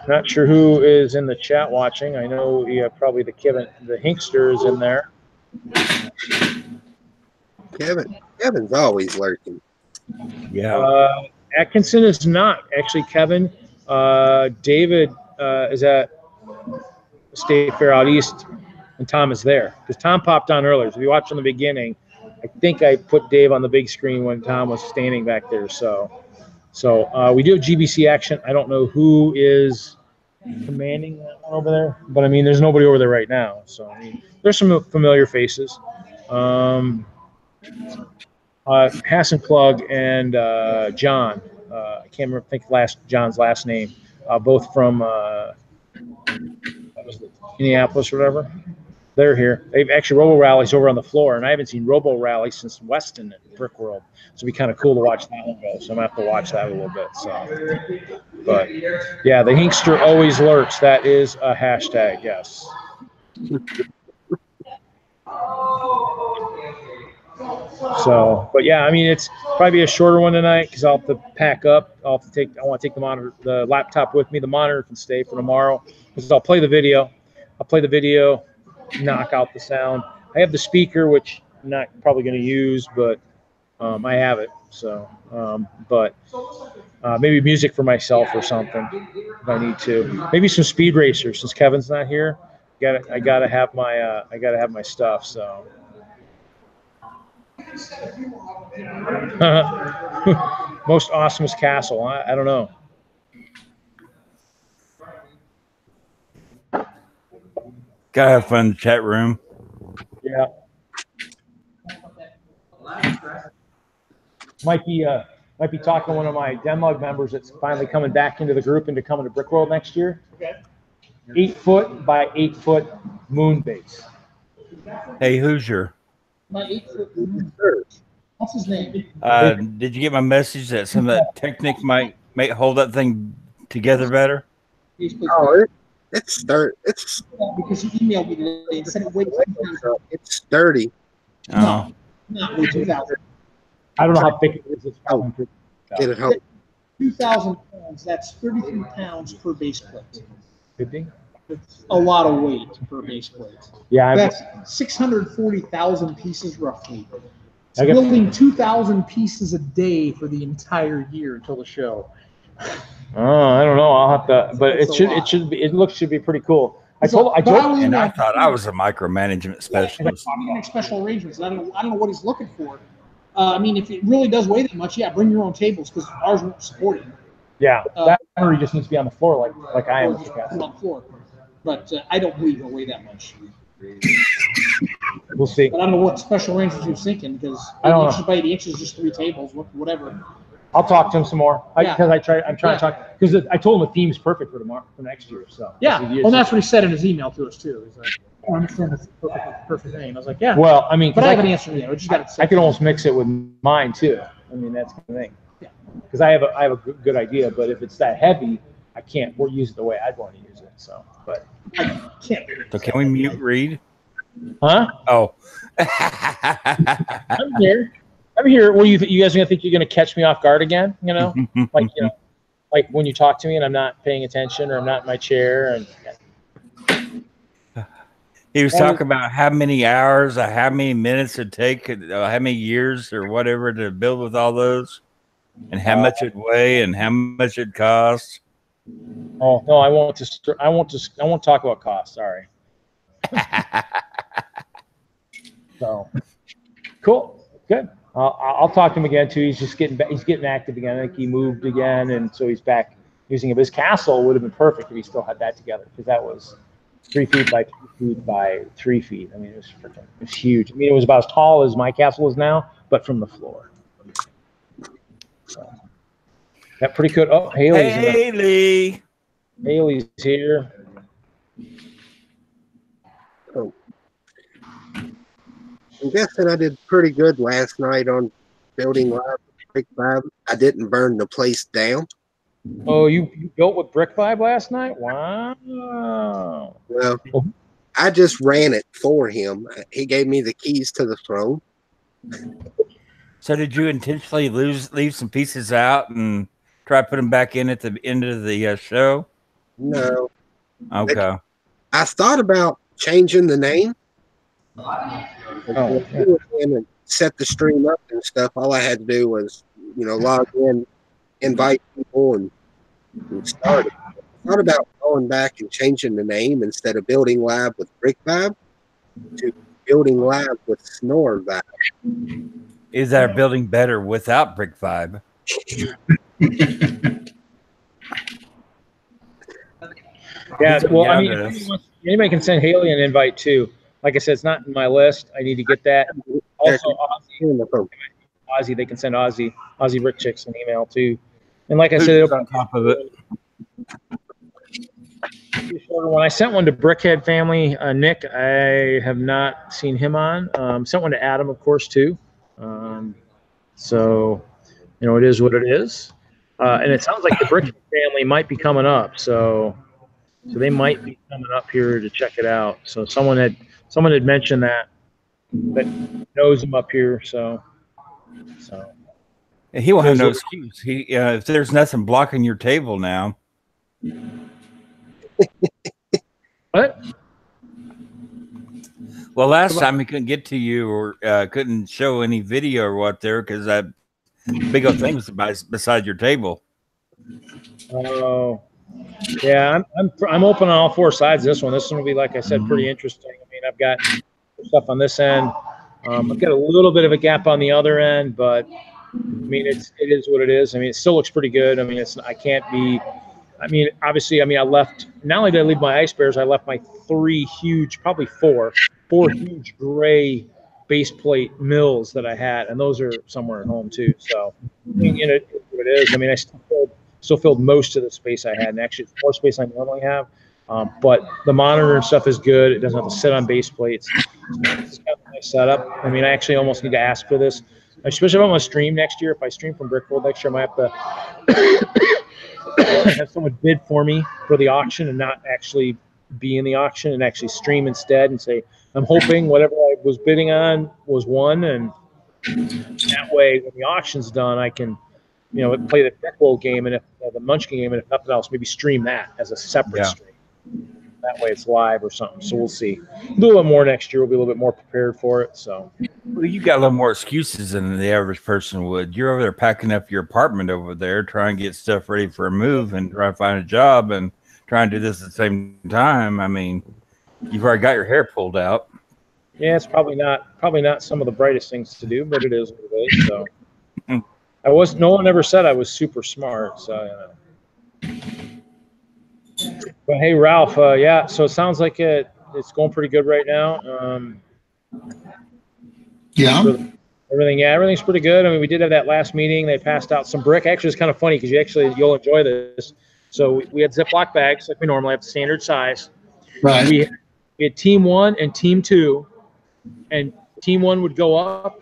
not sure who is in the chat watching. I know probably the Hinkster is in there. Kevin's always lurking. Yeah. Atkinson is not actually. Kevin, David is at State Fair out east, and Tom is there because Tom popped on earlier. So if you watched from the beginning, I think I put Dave on the big screen when Tom was standing back there. So we do have GBC action. I don't know who is commanding that one over there, but I mean, there's nobody over there right now. So I mean, there's some familiar faces. Hassan Plug and John. I can't think John's last name. Both from Minneapolis or whatever. They're here. They've actually Robo Rally's over on the floor, and I haven't seen Robo Rally since Weston at Brickworld. So it'd be kind of cool to watch that one go. So I'm gonna have to watch that a little bit. So, but yeah, the Hinkster always lurks. That is a hashtag. Yes. So, but yeah, I mean, it's probably a shorter one tonight because I'll have to pack up. I want to take the laptop with me. The monitor can stay for tomorrow because I'll play the video. Knock out the sound. I have the speaker, which I'm not probably going to use, but I have it. So, but maybe music for myself or something if I need to. Maybe some speed racers since Kevin's not here. I gotta have my stuff. So. Most awesomest castle. I don't know. Gotta have fun in the chat room. Yeah. Might be talking to one of my Denmug members that's finally coming back into the group into coming to Brickworld next year. Okay. 8 foot by 8 foot moon base. Hey, Hoosier. My 8 foot moon. What's his name? Did you get my message that some of that Technic might hold that thing together better? Oh, it's sturdy. It's because he emailed me today and said it weighs 2,000. It's sturdy. Oh. Not weight 2,000. I don't know how thick it is. It's Did it help? 2,000 pounds. That's 33 pounds per base plate. 50? It's a lot of weight per base plate. Yeah. That's 640,000 pieces roughly. I guess- building 2,000 pieces a day for the entire year until the show. Oh, I don't know. I'll have to, but That's a lot. it should be pretty cool. I But told And I thought I was a micromanagement specialist. I'm gonna make special arrangements. I don't know what he's looking for. I mean, if it really does weigh that much, yeah, bring your own tables because ours won't support it. yeah, that battery just needs to be on the floor like I am. Or just put it on the floor. But I don't believe it'll weigh that much. We'll see. But I don't know what special arrangements you're thinking because I don't 80 know. inches by 80 inches, just 3 tables, whatever. I'll talk to him some more Yeah. because I'm trying to talk because I told him the theme's perfect for next year. So Yeah, I said, well, that's what he said in his email to us too. He's like, "Oh, I understand that's the perfect thing." I was like, "Yeah." Well, I mean, but I have an I answer. You know, I just got to. I could almost mix it with mine too. I mean, that's the thing. Yeah. Because I have a good idea, but if it's that heavy, I can't use it the way I'd want to use it. So, but I can't. So can we mute Reed? Huh? Oh. I'm here. Well, you guys are gonna think you're gonna catch me off guard again? You know, like like when you talk to me and I'm not paying attention or I'm not in my chair. And He was talking about how many hours, how many minutes it'd take, how many years or whatever to build with all those, and how much it'd weigh and how much it'd cost. Oh no, I won't talk about cost. Sorry. So cool, good. I'll talk to him again too. He's just getting active again. I think he moved again, and so he's back using it. His castle would have been perfect if he still had that together because that was 3 feet by 3 feet by 3 feet. I mean, it was huge. I mean, it was about as tall as my castle is now, but from the floor. So, that pretty good. Oh, Haley's here. Oh. I'm guessing I did pretty good last night on building Lab with Brick Vibe. I didn't burn the place down. Oh, you built with Brick Vibe last night? Wow. Well, I just ran it for him. He gave me the keys to the throne. So did you intentionally leave some pieces out and try to put them back in at the end of the show? No. Okay. I thought about changing the name. And set the stream up and stuff. All I had to do was, log in, invite people, and start it. I thought about going back and changing the name instead of Building Lab with Brick Vibe to Building Lab with Snore Vibe. Is our building better without Brick Vibe? Yeah, well, I mean, anybody can send Haley an invite too. Like I said, it's not in my list. I need to get that. Also, Ozzy, they can send Ozzy Brick Chicks an email too. And like I said, on top of it. When I sent one to Brickhead family, Nick, I have not seen him on. Sent one to Adam, of course, too. So, it is what it is. And it sounds like the Brickhead family might be coming up. So they might be coming up here to check it out. So someone had mentioned that knows him up here. So. He will have no excuse. If there's nothing blocking your table now. What? Well, last time he couldn't get to you or couldn't show any video or what there because that big old thing was beside your table. Oh, yeah. I'm open on all 4 sides of this one. This one will be, like I said, pretty interesting. I mean, I've got stuff on this end. I've got a little bit of a gap on the other end, but I mean, it is what it is. I mean, it still looks pretty good. I mean, obviously, I left, not only did I leave my ice bears, I left my 3 huge, probably 4 huge gray base plate mills that I had, and those are somewhere at home too. So, I mean, it's what it is. I mean, I still filled most of the space I had, and actually it's more space I normally have. But the monitor and stuff is good. It doesn't have to sit on base plates. It's got a nice setup. I mean, I actually almost need to ask for this, especially if I'm going to stream next year. If I stream from Brickworld next year, I might have to have someone bid for me for the auction and not actually be in the auction and actually stream instead and say, I'm hoping whatever I was bidding on was won. And that way, when the auction's done, I can, play the Brickworld game and if the Munchkin game, and if nothing else, maybe stream that as a separate stream. That way it's live or something. So we'll see. Do a little bit more next year. We'll be a little bit more prepared for it. So. Well, you got a little more excuses than the average person would. You're over there packing up your apartment over there, trying to get stuff ready for a move and try to find a job and trying to do this at the same time. I mean, you've already got your hair pulled out. Yeah, it's probably not some of the brightest things to do, but it is what it is. So no one ever said I was super smart. So but hey, Ralph, yeah. So it sounds like it's going pretty good right now. Yeah. Everything's pretty good. I mean, we did have that last meeting. They passed out some brick. Actually, it's kind of funny because you'll enjoy this. So we had Ziploc bags like we normally have, the standard size. Right. We had team 1 and team 2, and team 1 would go up,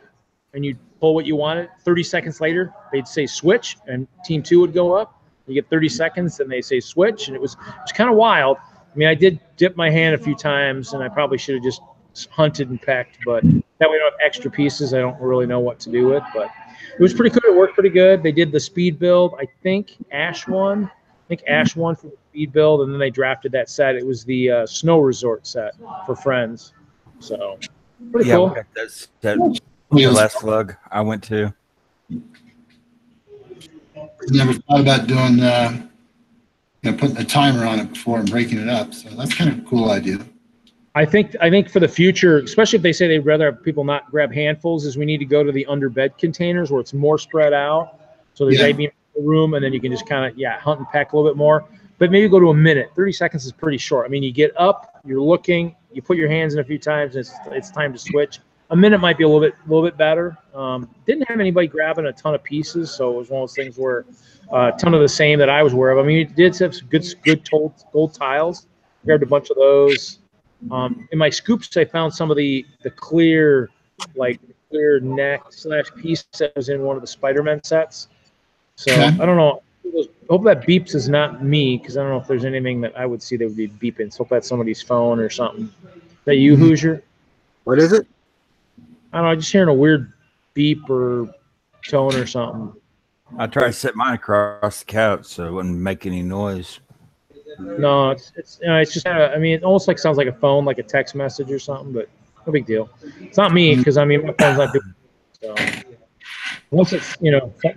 and you'd pull what you wanted. 30 seconds later, they'd say switch, and team 2 would go up. You get 30 seconds, and they say switch, and it was kind of wild. I mean, I did dip my hand a few times, and I probably should have just hunted and pecked, but that way I don't have extra pieces. I don't really know what to do with, but it was pretty good. It worked pretty good. They did the speed build. I think Ash won for the speed build, and then they drafted that set. It was the snow resort set for friends. So pretty cool. That's the last slug I went to. Never thought about doing putting a timer on it before and breaking it up. So that's kind of a cool idea. I think for the future, especially if they say they'd rather have people not grab handfuls, is we need to go to the underbed containers where it's more spread out. So there's maybe a room, and then you can just kind of hunt and peck a little bit more. But maybe go to a minute. 30 seconds is pretty short. I mean, you get up, you're looking, you put your hands in a few times, and it's time to switch. A minute might be a little bit better. Didn't have anybody grabbing a ton of pieces, so it was one of those things where a ton of the same that I was aware of. I mean, you did have some good gold tiles. Grabbed a bunch of those. In my scoops, I found some of the clear neck / piece that was in one of the Spider-Man sets. So I don't know. I hope that beeps is not me, because I don't know if there's anything that I would see that would be beeping. So hope that's somebody's phone or something. Is that you, Hoosier? What is it? I don't know. I'm just hearing a weird beep or tone or something. I tried to set mine across the couch so it wouldn't make any noise. No, it's just I mean, it almost sounds like a phone, like a text message or something, but no big deal. It's not me, because I mean my phone's not doing it, so unless it's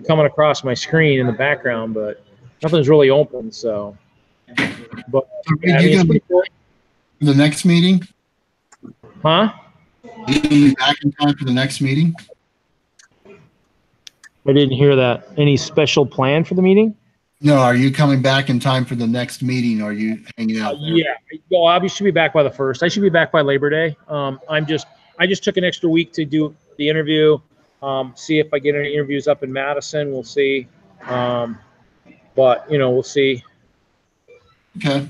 coming across my screen in the background, but nothing's really open. So, but are you gonna be for the next meeting? Huh? Are you gonna be back in time for the next meeting? I didn't hear that. Any special plan for the meeting? No, are you coming back in time for the next meeting? Or are you hanging out there? Yeah, well, I should be back by the 1st. I should be back by Labor Day. I just took an extra week to do the interview. See if I get any interviews up in Madison. We'll see. But we'll see. Okay.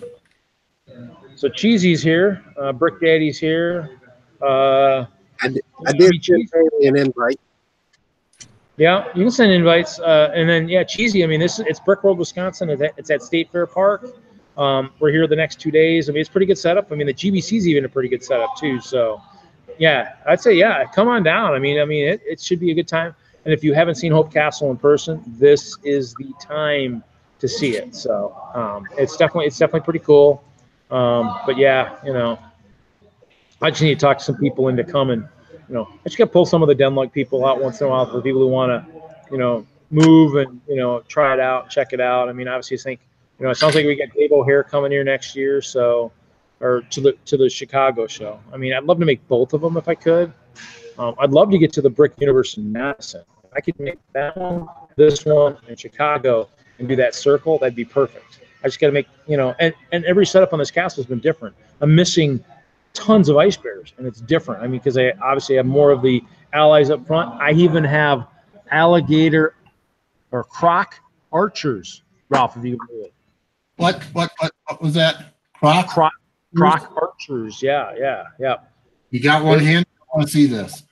So Cheesy's here. Brick Daddy's here. I did send an invite. Yeah, you can send invites, and then Cheesy. I mean, it's Brickworld, Wisconsin. It's at State Fair Park. We're here the next 2 days. I mean, it's a pretty good setup. I mean, the GBC's even a pretty good setup too. So, yeah, I'd say come on down. I mean, it should be a good time. And if you haven't seen Hope Castle in person, this is the time to see it. So, it's definitely pretty cool. But yeah, I just need to talk to some people into coming. I just got to pull some of the Denluck people out once in a while for people who want to, move and, try it out, check it out. I mean, obviously I think, it sounds like we got Dave O'Hare coming here next year. So, or to the Chicago show. I mean, I'd love to make both of them if I could. I'd love to get to the Brick Universe in Madison. If I could make that one, this one, in Chicago and do that circle, that'd be perfect. I just got to make, and every setup on this castle has been different. I'm missing tons of ice bears, and it's different. I mean, because I obviously have more of the allies up front. I even have alligator or croc archers, Ralph, if you can do it. What was that? Croc archers. Yeah. You got one hand? I want to see this.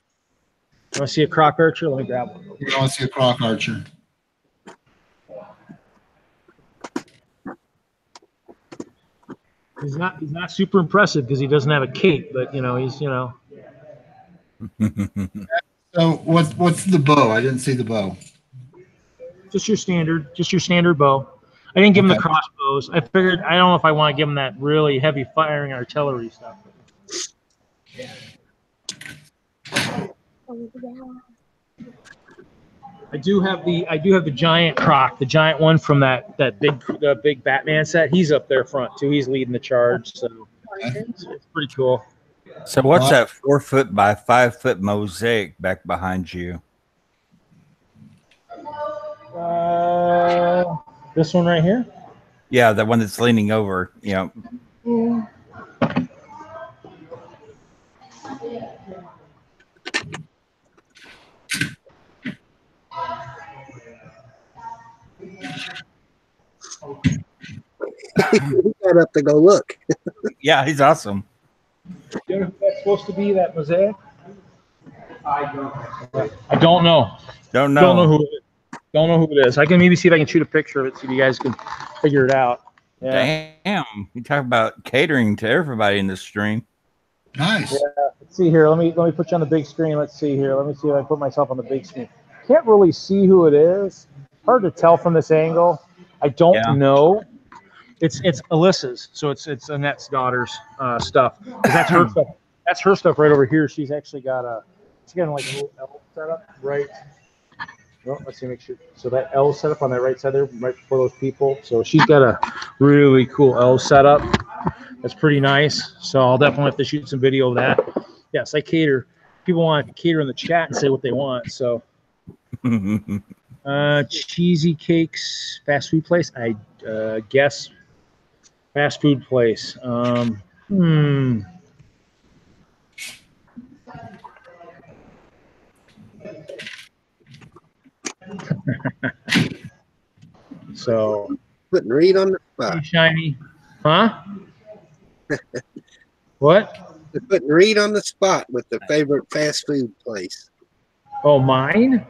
You want to see a croc archer? Let me grab one. You want to see a croc archer? He's not super impressive because he doesn't have a cape, but he's So what's the bow? I didn't see the bow. Just your standard bow. I didn't give him the Okay. crossbows. I figured I don't know if I want to give him that really heavy firing artillery stuff. I do have the giant croc, the giant one from that big Batman set. He's up there front too. He's leading the charge, so it's pretty cool. So what's that 4 foot by 5 foot mosaic back behind you? This one right here. Yeah, the one that's leaning over. You know. We got up to go look. Yeah, he's awesome. You know who that's supposed to be, that mosaic? I don't know. Don't know. Don't know who it is. Don't know who it is. I can maybe see if I can shoot a picture of it, see if you guys can figure it out. Yeah. Damn, you talk about catering to everybody in this stream. Nice. Yeah. Let's see here. Let me put you on the big screen. Let's see here. Let me see if I put myself on the big screen. Can't really see who it is. Hard to tell from this angle. I don't know. It's Alyssa's, so it's Annette's daughter's stuff. That's her stuff. That's her stuff right over here. She's actually got like a little L setup right. Well, let's see, make sure. So that L setup on that right side there, right before those people. So she's got a really cool L setup. That's pretty nice. So I'll definitely have to shoot some video of that. Yes, I cater. People want to cater in the chat and say what they want. So cheesy cakes, fast food place. I guess fast food place. So Putting Reed on the spot. shiny, huh? What? They're putting Reed on the spot with the favorite fast food place. Oh, mine?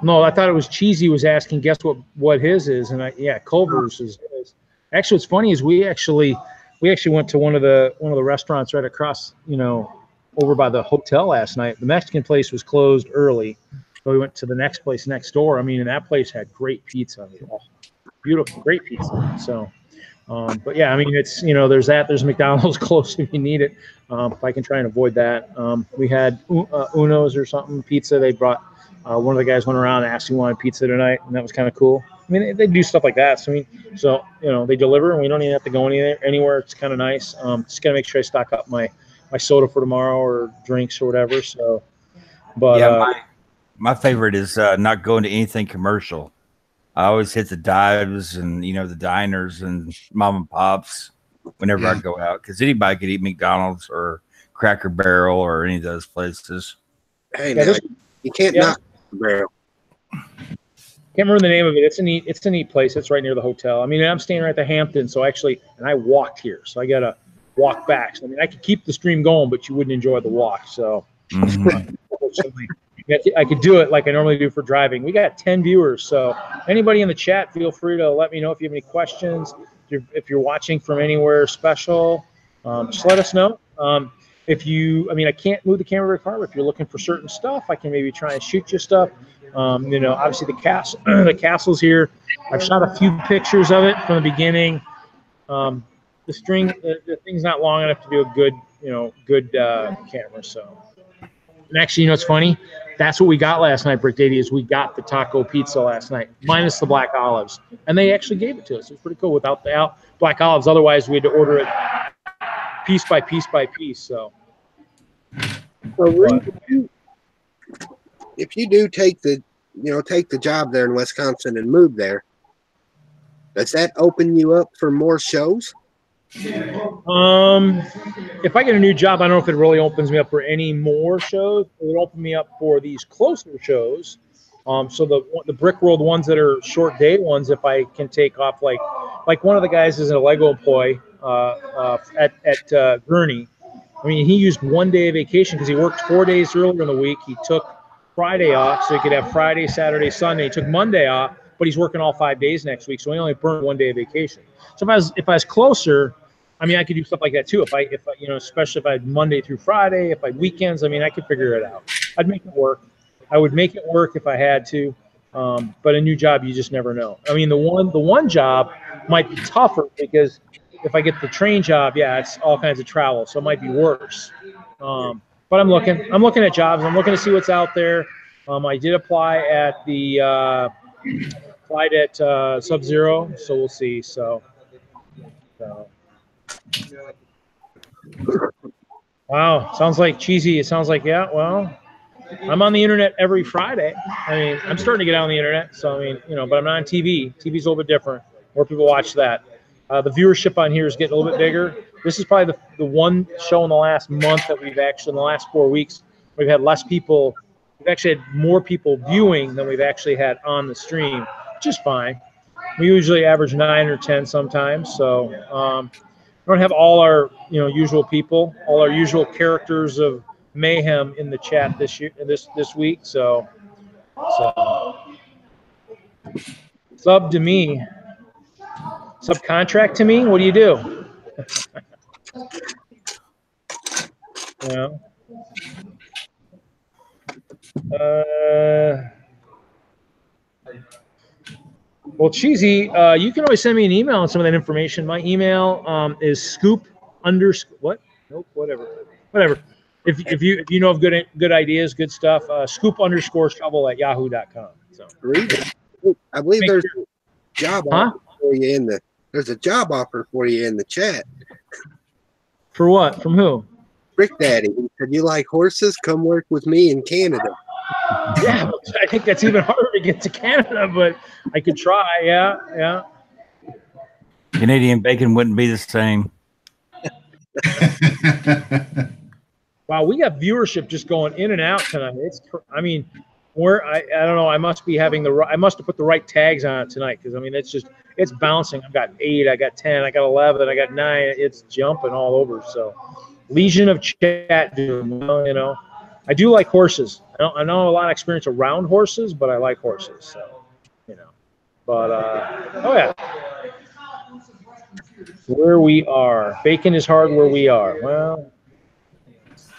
No, I thought it was Cheesy was asking. Guess what his is? And Culver's is his. Actually, what's funny is we actually went to one of the restaurants right across, over by the hotel last night. The Mexican place was closed early, so we went to the next place next door. I mean, and that place had great pizza. Oh, beautiful, great pizza. So, but yeah, I mean, it's there's that. There's McDonald's close if you need it. If I can try and avoid that. We had Uno's or something pizza. They brought. One of the guys went around and asked who wanted pizza tonight, and that was kind of cool. I mean, they do stuff like that. So they deliver, and we don't even have to go anywhere. It's kind of nice. Just gotta make sure I stock up my soda for tomorrow or drinks or whatever. So, but yeah, my favorite is not going to anything commercial. I always hit the dives and the diners and mom and pops whenever I go out, because anybody could eat McDonald's or Cracker Barrel or any of those places. Hey, now, you can't knock the barrel. Can't remember the name of it. It's a neat place. It's right near the hotel. I mean, I'm staying right at the Hampton, so I walked here, so I gotta walk back. So I mean, I could keep the stream going, but you wouldn't enjoy the walk. So I could do it like I normally do for driving. We got 10 viewers, so anybody in the chat, feel free to let me know if you have any questions. If you're watching from anywhere special, just let us know. I can't move the camera very far, but if you're looking for certain stuff, I can maybe try and shoot you stuff. Obviously the castle's here. I've shot a few pictures of it from the beginning. The thing's not long enough to do a good camera. So, and actually, it's funny. That's what we got last night, Brick Daddy, is we got the taco pizza last night, minus the black olives. And they actually gave it to us. It was pretty cool without the black olives. Otherwise, we had to order it piece by piece by piece. So if you do take the job there in Wisconsin and move there, does that open you up for more shows? If I get a new job, I don't know if it really opens me up for any more shows. It would open me up for these closer shows. So the Brickworld ones that are short day ones, if I can take off, like one of the guys is a Lego employee at Gurney. I mean, he used 1 day of vacation because he worked 4 days earlier in the week. He took Friday off so he could have Friday, Saturday, Sunday. He took Monday off, but he's working all 5 days next week, so he only burned 1 day of vacation. So if I was closer, I mean, I could do stuff like that too. If I especially if I had Monday through Friday, if I had weekends, I mean, I could figure it out. I'd make it work. I would make it work if I had to. But a new job, you just never know. I mean, the one job might be tougher because if I get the train job, yeah, it's all kinds of travel, so it might be worse. But I'm looking at jobs. I'm looking to see what's out there. I did apply at the Sub-Zero, so we'll see. So. Wow, sounds like cheesy. It sounds like, yeah, well, I'm on the internet every Friday. I mean, I'm starting to get on the internet, so I mean, but I'm not on TV. TV's a little bit different. More people watch that. The viewership on here is getting a little bit bigger. This is probably the one show in the last month that we've actually, in the last 4 weeks, we've had less people. We've actually had more people viewing than we've actually had on the stream, which is fine. We usually average 9 or 10 sometimes, so we don't have all our usual people, all our usual characters of mayhem in the chat this week. So sub to me, subcontract to me. What do you do? Well, Cheesy, you can always send me an email on some of that information. My email is scoop_. What? Nope. Whatever. If you know of good ideas, good stuff, scoop_shovel@yahoo.com. So I believe there's a job offer for you in the. There's a job offer for you in the chat. For what? From who? Brick Daddy. He said, "You like horses? Come work with me in Canada." Yeah, I think that's even harder to get to Canada, but I could try. Yeah. Canadian bacon wouldn't be the same. Wow, we got viewership just going in and out tonight. I don't know. I must have put the right tags on it tonight because it's bouncing. I've got 8, I got 10, I got 11, I got 9. It's jumping all over. So, legion of chat doing well. I do like horses. I know a lot of experience around horses, but I like horses. So, But oh yeah, where we are, bacon is hard where we are. Well,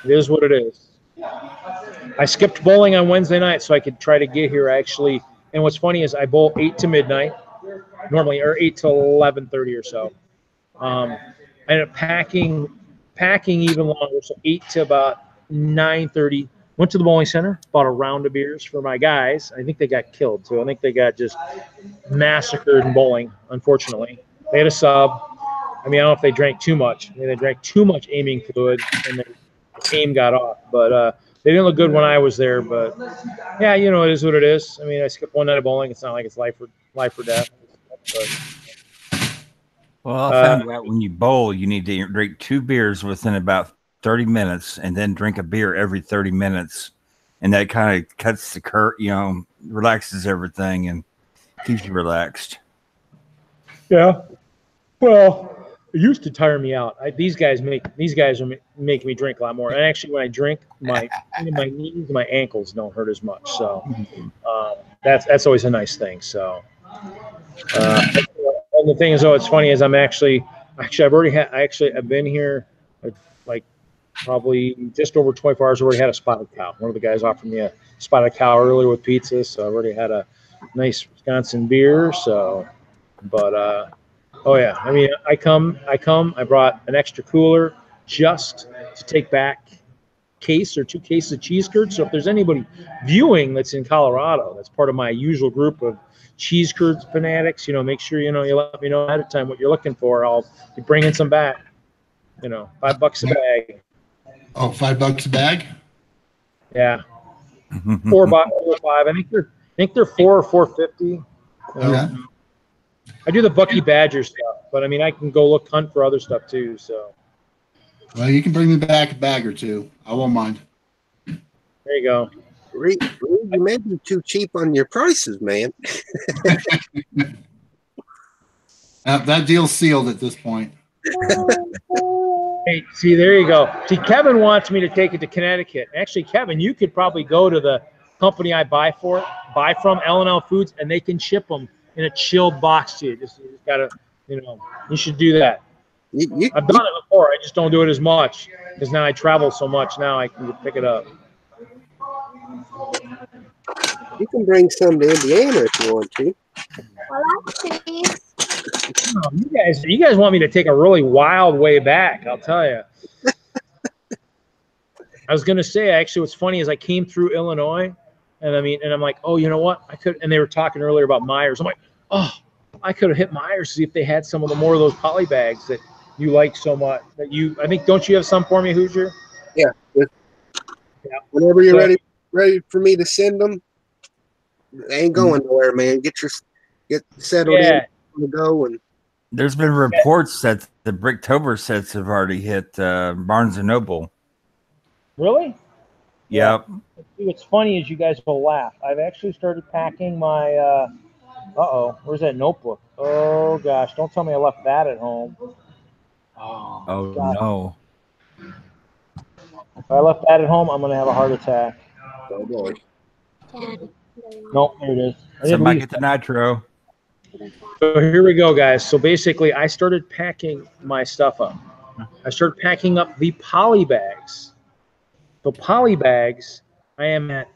it is what it is. I skipped bowling on Wednesday night so I could try to get here actually. And what's funny is I bowl 8 to midnight normally, or 8 to 11:30 or so. I ended up packing even longer, so 8 to about 9:30. Went to the bowling center, bought a round of beers for my guys. I think they got killed too. I think they got just massacred in bowling, unfortunately. They had a sub. I don't know if they drank too much. They drank too much aiming fluid, and then the aim got off. But they didn't look good when I was there. But yeah, it is what it is. I skipped one night of bowling. It's not like it's life or death. But, well, I found out when you bowl, you need to drink 2 beers within about 30 minutes and then drink a beer every 30 minutes. And that kind of cuts the curve, relaxes everything and keeps you relaxed. Yeah. Well, it used to tire me out. These guys are making me drink a lot more. And actually, when I drink, my knees, my ankles don't hurt as much. So that's always a nice thing. So and the thing is, it's funny is I've been here like probably just over 24 hours. I've already had a spotted cow. One of the guys offered me a spotted cow earlier with pizza, so I've already had a nice Wisconsin beer. So, but oh yeah, I brought an extra cooler just to take back case or 2 cases of cheese curds. So if there's anybody viewing that's in Colorado, that's part of my usual group of cheese curds fanatics, make sure you let me know ahead of time what you're looking for. I'll be bringing some back. $5 a bag. Oh, $5 a bag? Yeah. 4 or 5. I think they're 4 or $4.50. Okay. I do the Bucky Badger stuff, but I can go hunt for other stuff too. So. Well, you can bring me back a bag or 2. I won't mind. There you go. Reed, you may be too cheap on your prices, man. That deal's sealed at this point. Hey, see, there you go. See, Kevin wants me to take it to Connecticut. Actually, Kevin, you could probably go to the company I buy from, L&L Foods, and they can ship them in a chilled box to you. You just gotta, you should do that. I've done it before. I just don't do it as much because now I travel so much. Now I can pick it up. You can bring some to Indiana if you want to. Well, actually, Oh, you guys want me to take a really wild way back, I'll tell you. I was going to say, actually, what's funny is I came through Illinois, and I'm like, oh, you know what? I could, and they were talking earlier about Myers. I'm like, oh, I could have hit Myers to see if they had some of the more of those poly bags that you like so much. I think, don't you have some for me, Hoosier? Yeah. Whenever you're ready for me to send them, they ain't going nowhere, man. Get settled in to go. And there's been reports that the Bricktober sets have already hit Barnes and Noble. Really? Yep. What's funny is you guys will laugh. I've actually started packing my where's that notebook? Oh gosh, don't tell me I left that at home. Oh no. If I left that at home, I'm gonna have a heart attack. Oh boy. Nope, there it is. Somebody get the nitro. So here we go, guys. So basically, I started packing my stuff up. I started packing up the poly bags. The poly bags, I am at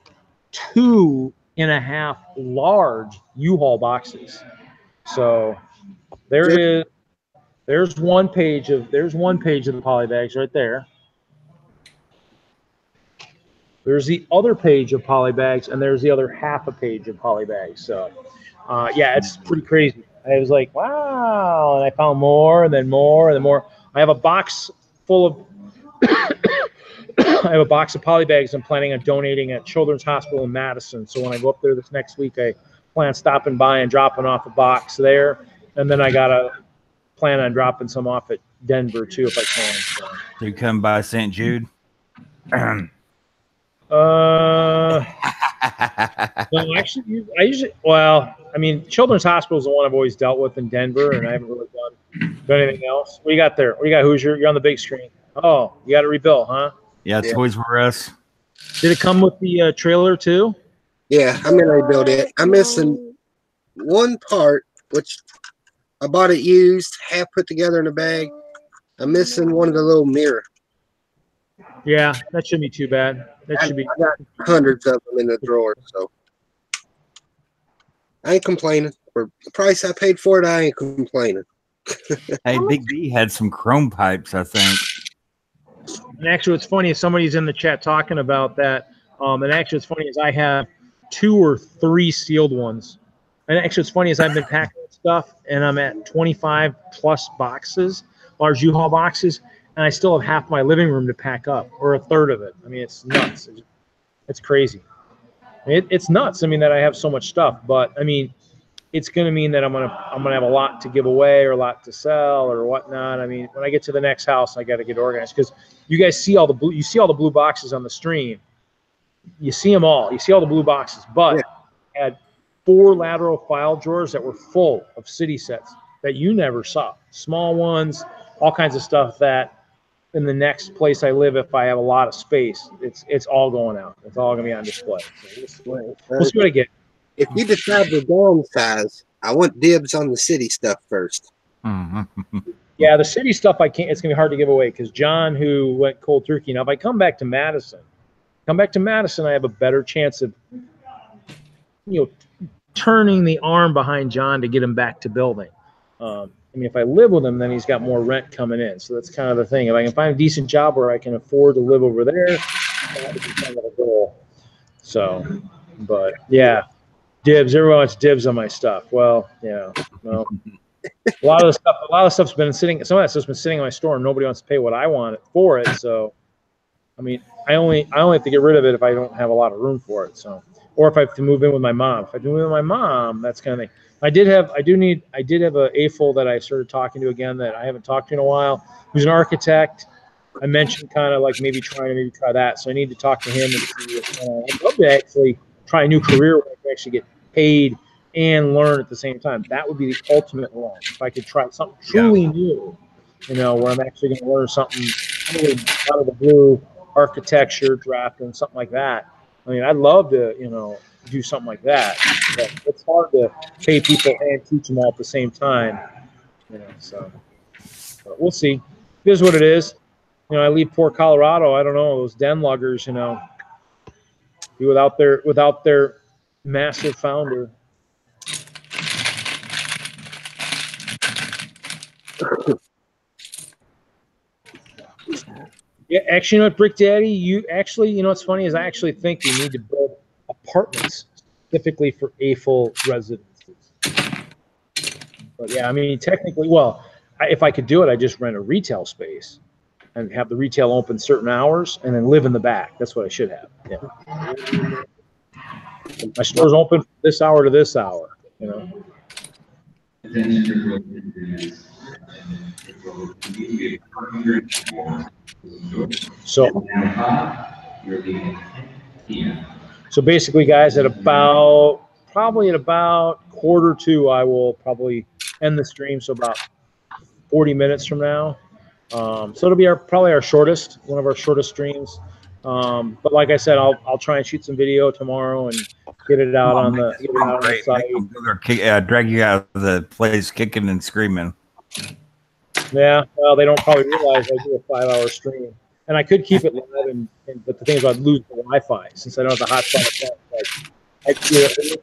2.5 large U-Haul boxes. So there's one page of the poly bags right there. There's the other page of poly bags, and there's the other half a page of poly bags. So yeah, it's pretty crazy. I was like, wow, and I found more, and then more, and then more. I have a box full of I have a box of poly bags I'm planning on donating at Children's Hospital in Madison. So when I go up there this next week, I plan stopping by and dropping off a box there. And then I got to plan on dropping some off at Denver too, if I can. So you come by St. Jude? No, actually, Children's Hospital is the one I've always dealt with in Denver, and I haven't really done anything else. What do you got there? What do you got, Hoosier? You're on the big screen. Oh, you got to rebuild, huh? Yeah, Toys R Us. Did it come with the trailer too? Yeah, I'm gonna rebuild it. I'm missing one part, which I bought it used, half put together in a bag. I'm missing one of the little mirror. Yeah, that shouldn't be too bad. I got hundreds of them in the drawer, so I ain't complaining. For the price I paid for it, I ain't complaining. Hey, Big B had some chrome pipes, I think. And actually, what's funny is somebody's in the chat talking about that. And actually, what's funny is I have 2 or 3 sealed ones. And actually, what's funny is I've been packing stuff, and I'm at 25 plus boxes, large U-Haul boxes, and I still have half my living room to pack up, or a third of it. I mean, it's nuts. It's crazy. It's nuts. I mean, that I have so much stuff, but I mean, it's going to mean that I'm gonna have a lot to give away or a lot to sell or whatnot. I mean, when I get to the next house, I got to get organized, because you guys see all the blue boxes on the stream. You see them all. You see all the blue boxes, but I had 4 lateral file drawers that were full of city sets that you never saw. Small ones, all kinds of stuff that in the next place I live, if I have a lot of space, it's all going out. It's all going to be on display. So we'll see what I get. If you decide to downsize, I want dibs on the city stuff first. Yeah, the city stuff I can't. It's gonna be hard to give away because John, who went cold turkey. Now, if I come back to Madison, I have a better chance of, turning the arm behind John to get him back to building. I mean, if I live with him, then he's got more rent coming in. So that's kind of the thing. If I can find a decent job where I can afford to live over there, that would be kind of a goal. So, but yeah. Dibs. Everyone wants dibs on my stuff. Well, yeah. Well, a lot of stuff's been sitting. Some of that stuff's been sitting in my store, and nobody wants to pay what I want for it. So, I mean, I only have to get rid of it if I don't have a lot of room for it. So, or if I have to move in with my mom. If I move in with my mom, that's kind of thing. I did have a AFOL that I started talking to again that I haven't talked to in a while. Who's an architect. I mentioned kind of like maybe try that. So I need to talk to him and see if I'd love to actually try a new career where I can actually get paid and learn at the same time. That would be the ultimate one. If I could try something truly new, where I'm actually going to learn something totally out of the blue, architecture, drafting, something like that. I mean, I'd love to, do something like that. But it's hard to pay people and teach them all at the same time. So but we'll see. It is what it is. I leave poor Colorado. I don't know, those den luggers, without their massive founder. Yeah, actually, you know what, Brick Daddy? You know what's funny is I actually think we need to build apartments specifically for AFL residences. But yeah, I mean, technically, well, if I could do it, I just rent a retail space and have the retail open certain hours and then live in the back. That's what I should have. Yeah. My store's open from this hour to this hour, you know. So basically, guys, probably at about 1:45, I will probably end the stream. So about 40 minutes from now. So it'll be probably one of our shortest streams. But like I said, I'll try and shoot some video tomorrow and get it out on the site. Drag you out of the place kicking and screaming. Yeah, well, they don't probably realize I do a 5-hour stream, and I could keep it live, but the thing is, I'd lose the Wi-Fi since I don't have the hotspot. I do it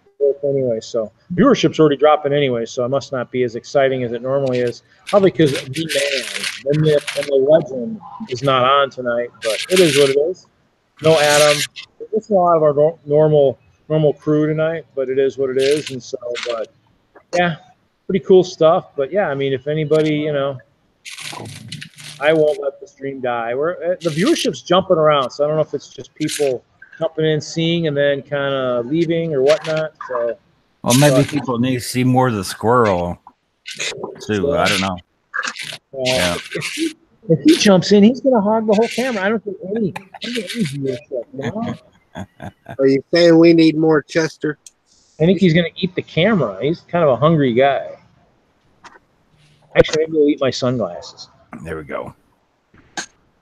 anyway, so viewership's already dropping anyway, so it must not be as exciting as it normally is. Probably because the legend is not on tonight, but it is what it is. No Adam. It's a lot of our normal crew tonight, but it is what it is, and so, but yeah, pretty cool stuff. But yeah, I mean, if anybody, you know, I won't let the stream die. The viewership's jumping around, so I don't know if it's just people jumping in, seeing, and then kind of leaving or whatnot. So, well, maybe people need to see more of the squirrel too. I don't know. Yeah. If he jumps in, he's going to hog the whole camera. I don't think any viewership. You know? Are you saying we need more Chester? I think he's going to eat the camera. He's kind of a hungry guy. Actually, maybe he'll eat my sunglasses. There we go.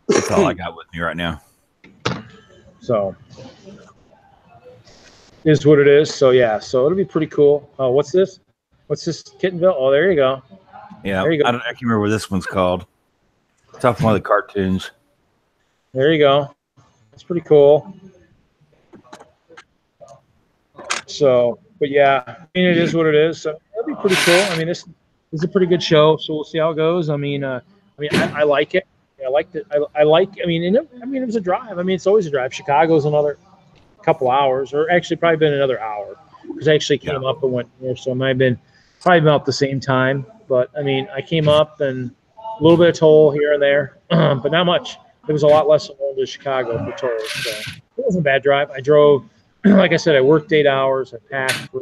That's all I got with me right now. So, is what it is. So, yeah. So, it'll be pretty cool. Oh, what's this? What's this, Kittenville? Oh, there you go. Yeah. There you go. I can't remember what this one's called. It's off one of the cartoons. There you go. It's pretty cool. So, but yeah, I mean, it is what it is. So, it'll be pretty cool. I mean, this is a pretty good show. So, we'll see how it goes. I mean, I like it. I liked it. I mean, it was a drive. I mean, it's always a drive. Chicago's another couple hours, or actually probably been another hour, because I actually came up and went there, so it might have been probably about the same time. But I mean, I came up and a little bit of toll here and there, but not much. It was a lot less than going to Chicago for toll, so it wasn't a bad drive. I drove, like I said, I worked 8 hours. I packed for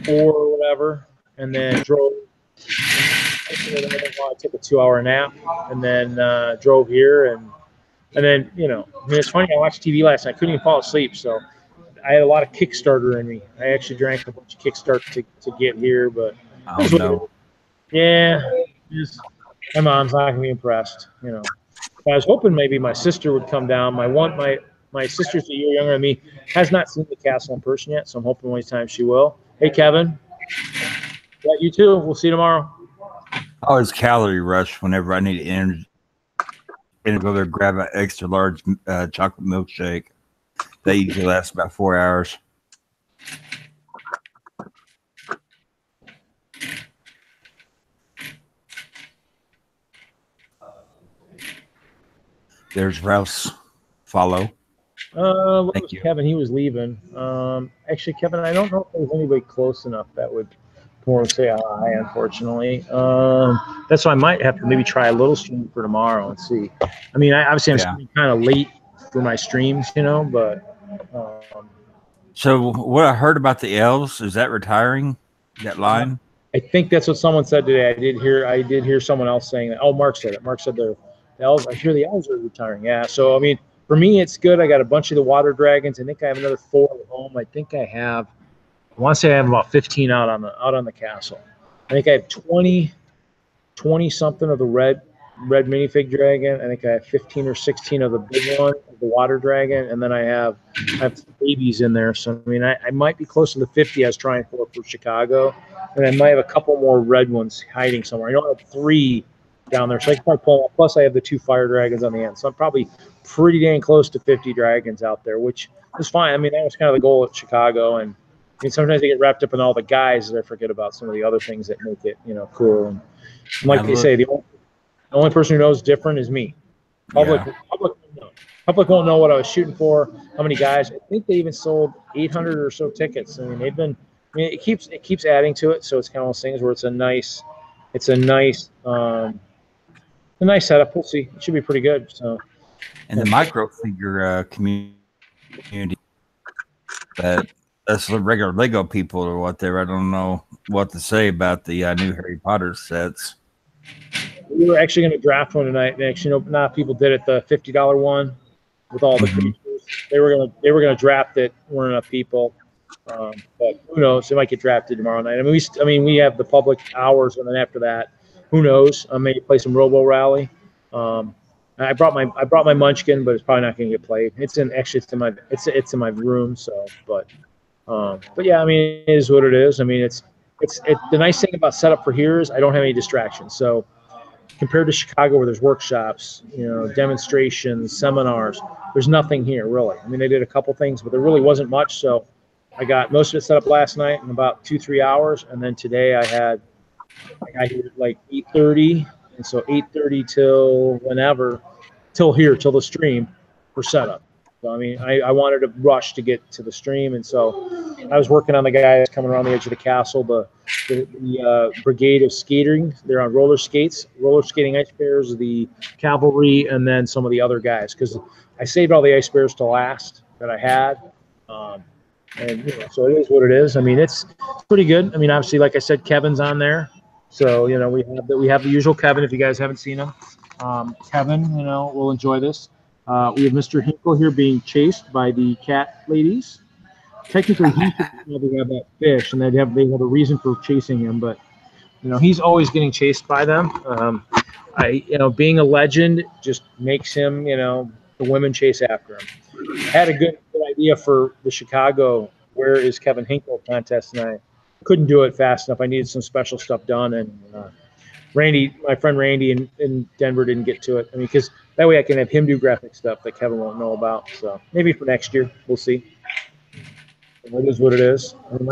4 or whatever, and then drove. I took a 2-hour nap and then drove here, and then, you know, I mean, it's funny. I watched TV last night. I couldn't even fall asleep, so I had a lot of Kickstarter in me. I actually drank a bunch of Kickstarter to get here, but yeah, my mom's not gonna be impressed. You know, I was hoping maybe my sister would come down. My sister's a year younger than me, has not seen the castle in person yet, so I'm hoping one time she will. Hey, Kevin. Yeah, you too. We'll see you tomorrow. I always calorie rush whenever I need energy. And go there, grab an extra large chocolate milkshake. That usually lasts about 4 hours. There's Rouse. Follow. Thank you. Kevin, he was leaving. Actually, Kevin, I don't know if there's anybody close enough that would more say hi, unfortunately. That's why I might have to maybe try a little stream for tomorrow and see. I mean, obviously I'm kind of late for my streams, you know, but. So what I heard about the elves, is that retiring, that line? I think that's what someone said today. I did hear someone else saying that. Oh, Mark said it. Mark said the elves. I hear the elves are retiring. Yeah. So, I mean, for me, it's good. I got a bunch of the water dragons. I think I have another 4 at home. I think I want to say I have about 15 out on the castle. I think I have 20 something of the red minifig dragon. I think I have 15 or 16 of the big one, the water dragon, and then I have babies in there. So I mean, I might be close to the 50 I was trying for Chicago, and I might have a couple more red ones hiding somewhere. I know I have 3 down there. So I can probably pull them off. Plus, I have the 2 fire dragons on the end. So I'm probably pretty dang close to 50 dragons out there, which is fine. I mean, that was kind of the goal at Chicago. And I mean, sometimes I get wrapped up in all the guys that I forget about some of the other things that make it, cool. And like they say, the only person who knows different is me. Public won't know what I was shooting for, how many guys. I think they even sold 800 or so tickets. I mean, it keeps adding to it. So it's kind of those things where it's a nice setup. We'll see. It should be pretty good. So, and the micro figure community, that's the regular Lego people or whatever. I don't know what to say about the new Harry Potter sets. We were actually going to draft one tonight. And actually, not people did it. The $50 one with all the creatures. They were gonna draft it. Weren't enough people. But who knows? It might get drafted tomorrow night. I mean, we have the public hours, and then after that, who knows? I may play some Robo Rally. I brought my Munchkin, but it's probably not going to get played. It's in my room. So, but yeah, I mean, it is what it is. I mean, it's the nice thing about setup for here is I don't have any distractions. So compared to Chicago where there's workshops, demonstrations, seminars, there's nothing here really. I mean, they did a couple things, but there really wasn't much. So I got most of it set up last night in about 2-3 hours, and then today I got here at like 8:30, and so 8:30 till whenever, till the stream for setup. So I mean, I wanted to rush to get to the stream, and so I was working on the guys coming around the edge of the castle, the brigade of skating. They're on roller skating ice bears, the cavalry, and then some of the other guys, because I saved all the ice bears to last that I had. And so it is what it is. I mean, it's pretty good. I mean, obviously, like I said, Kevin's on there. So, we have the usual Kevin, if you guys haven't seen him. Kevin, will enjoy this. We have Mr. Hinkle here being chased by the cat ladies. Technically, he should probably have that fish, and they have a reason for chasing him, but he's always getting chased by them. Being a legend just makes him, the women chase after him. I had a good idea for the Chicago "Where is Kevin Hinkle" contest, and I couldn't do it fast enough. I needed some special stuff done, and my friend Randy in Denver didn't get to it. I mean, because that way I can have him do graphic stuff that Kevin won't know about. So maybe for next year, we'll see. It is what it is. I mean,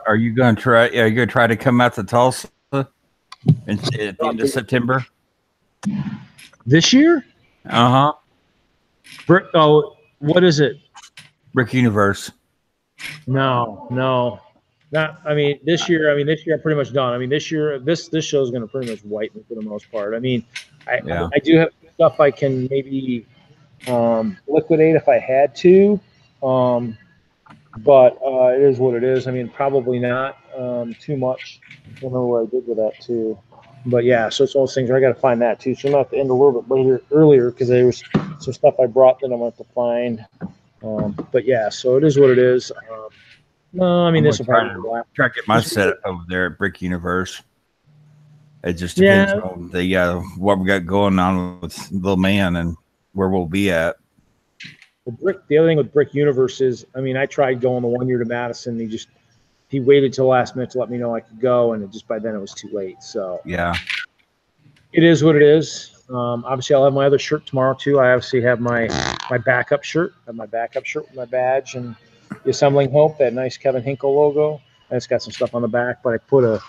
are you going to try? Are you going to try to come out to Tulsa at the end of September this year? What is it? Brick Universe. No. Not. I mean, this year I'm pretty much done. I mean, this year this show is going to pretty much wipe me for the most part. I mean, I do have stuff I can maybe liquidate if I had to. But it is what it is. I mean, probably not too much. I don't know what I did with that too. But yeah, so it's all those things where I got to find that too. So I'm going to have to end a little bit earlier because there was some stuff I brought that I'm going to have to find. But yeah, so it is what it is. No, I mean, this will probably try to get my setup over there at Brick Universe. It just depends on what we got going on with Little Man and where we'll be at. The other thing with Brick Universe is, I mean, I tried going the 1 year to Madison. He waited till the last minute to let me know I could go, and by then it was too late. So yeah, it is what it is. Obviously, I'll have my other shirt tomorrow too. I obviously have my backup shirt. I have my backup shirt with my badge and the Assembling Hope, that nice Kevin Hinkle logo. And it's got some stuff on the back, but I put it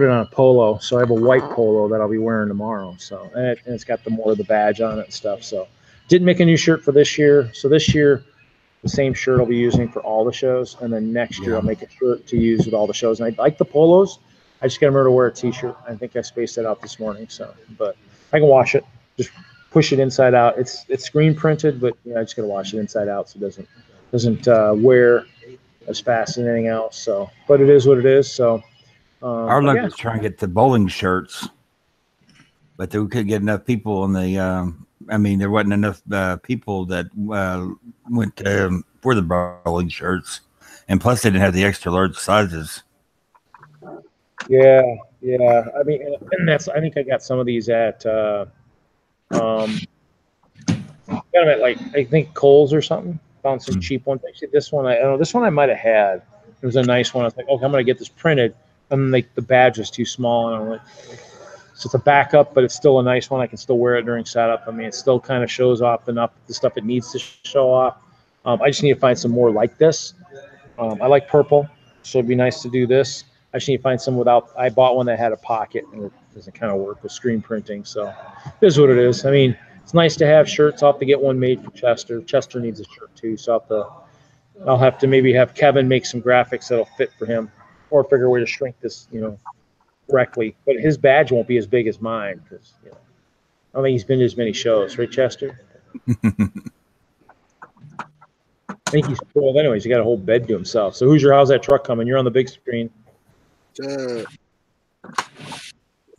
on a polo. So I have a white polo that I'll be wearing tomorrow. So and it's got the badge on it and stuff. So didn't make a new shirt for this year. So this year, the same shirt I'll be using for all the shows. And then next year, I'll make a shirt to use with all the shows. And I like the polos. I just got to remember to wear a T-shirt. I think I spaced that out this morning. So, but I can wash it. Just push it inside out. It's screen printed, but I just got to wash it inside out so it doesn't wear as fast as anything else. So, but it is what it is. So, our luck is trying to get the bowling shirts, but we couldn't get enough people in the. I mean, there wasn't enough people that went for the bowling shirts, and plus they didn't have the extra large sizes. Yeah. I mean, and I think I got some of these at got them at I think Kohl's or something. Found some cheap ones. Actually, this one I might have had. It was a nice one. I was like, okay, I'm gonna get this printed, and the badge was too small, and I'm like, So it's a backup, but it's still a nice one. I can still wear it during setup. I mean, it still kind of shows off enough the stuff it needs to show off. I just need to find some more like this. I like purple, so it'd be nice to do this. I just need to find some without. I bought one that had a pocket, and it doesn't kind of work with screen printing. So it is what it is. I mean, it's nice to have shirts. I'll have to get one made for Chester. Chester needs a shirt too, so I'll have to maybe have Kevin make some graphics that'll fit for him, or figure a way to shrink this, correctly. But his badge won't be as big as mine because I don't think he's been to as many shows, right, Chester? I think he's 12 anyways. He got a whole bed to himself. So how's that truck coming? You're on the big screen.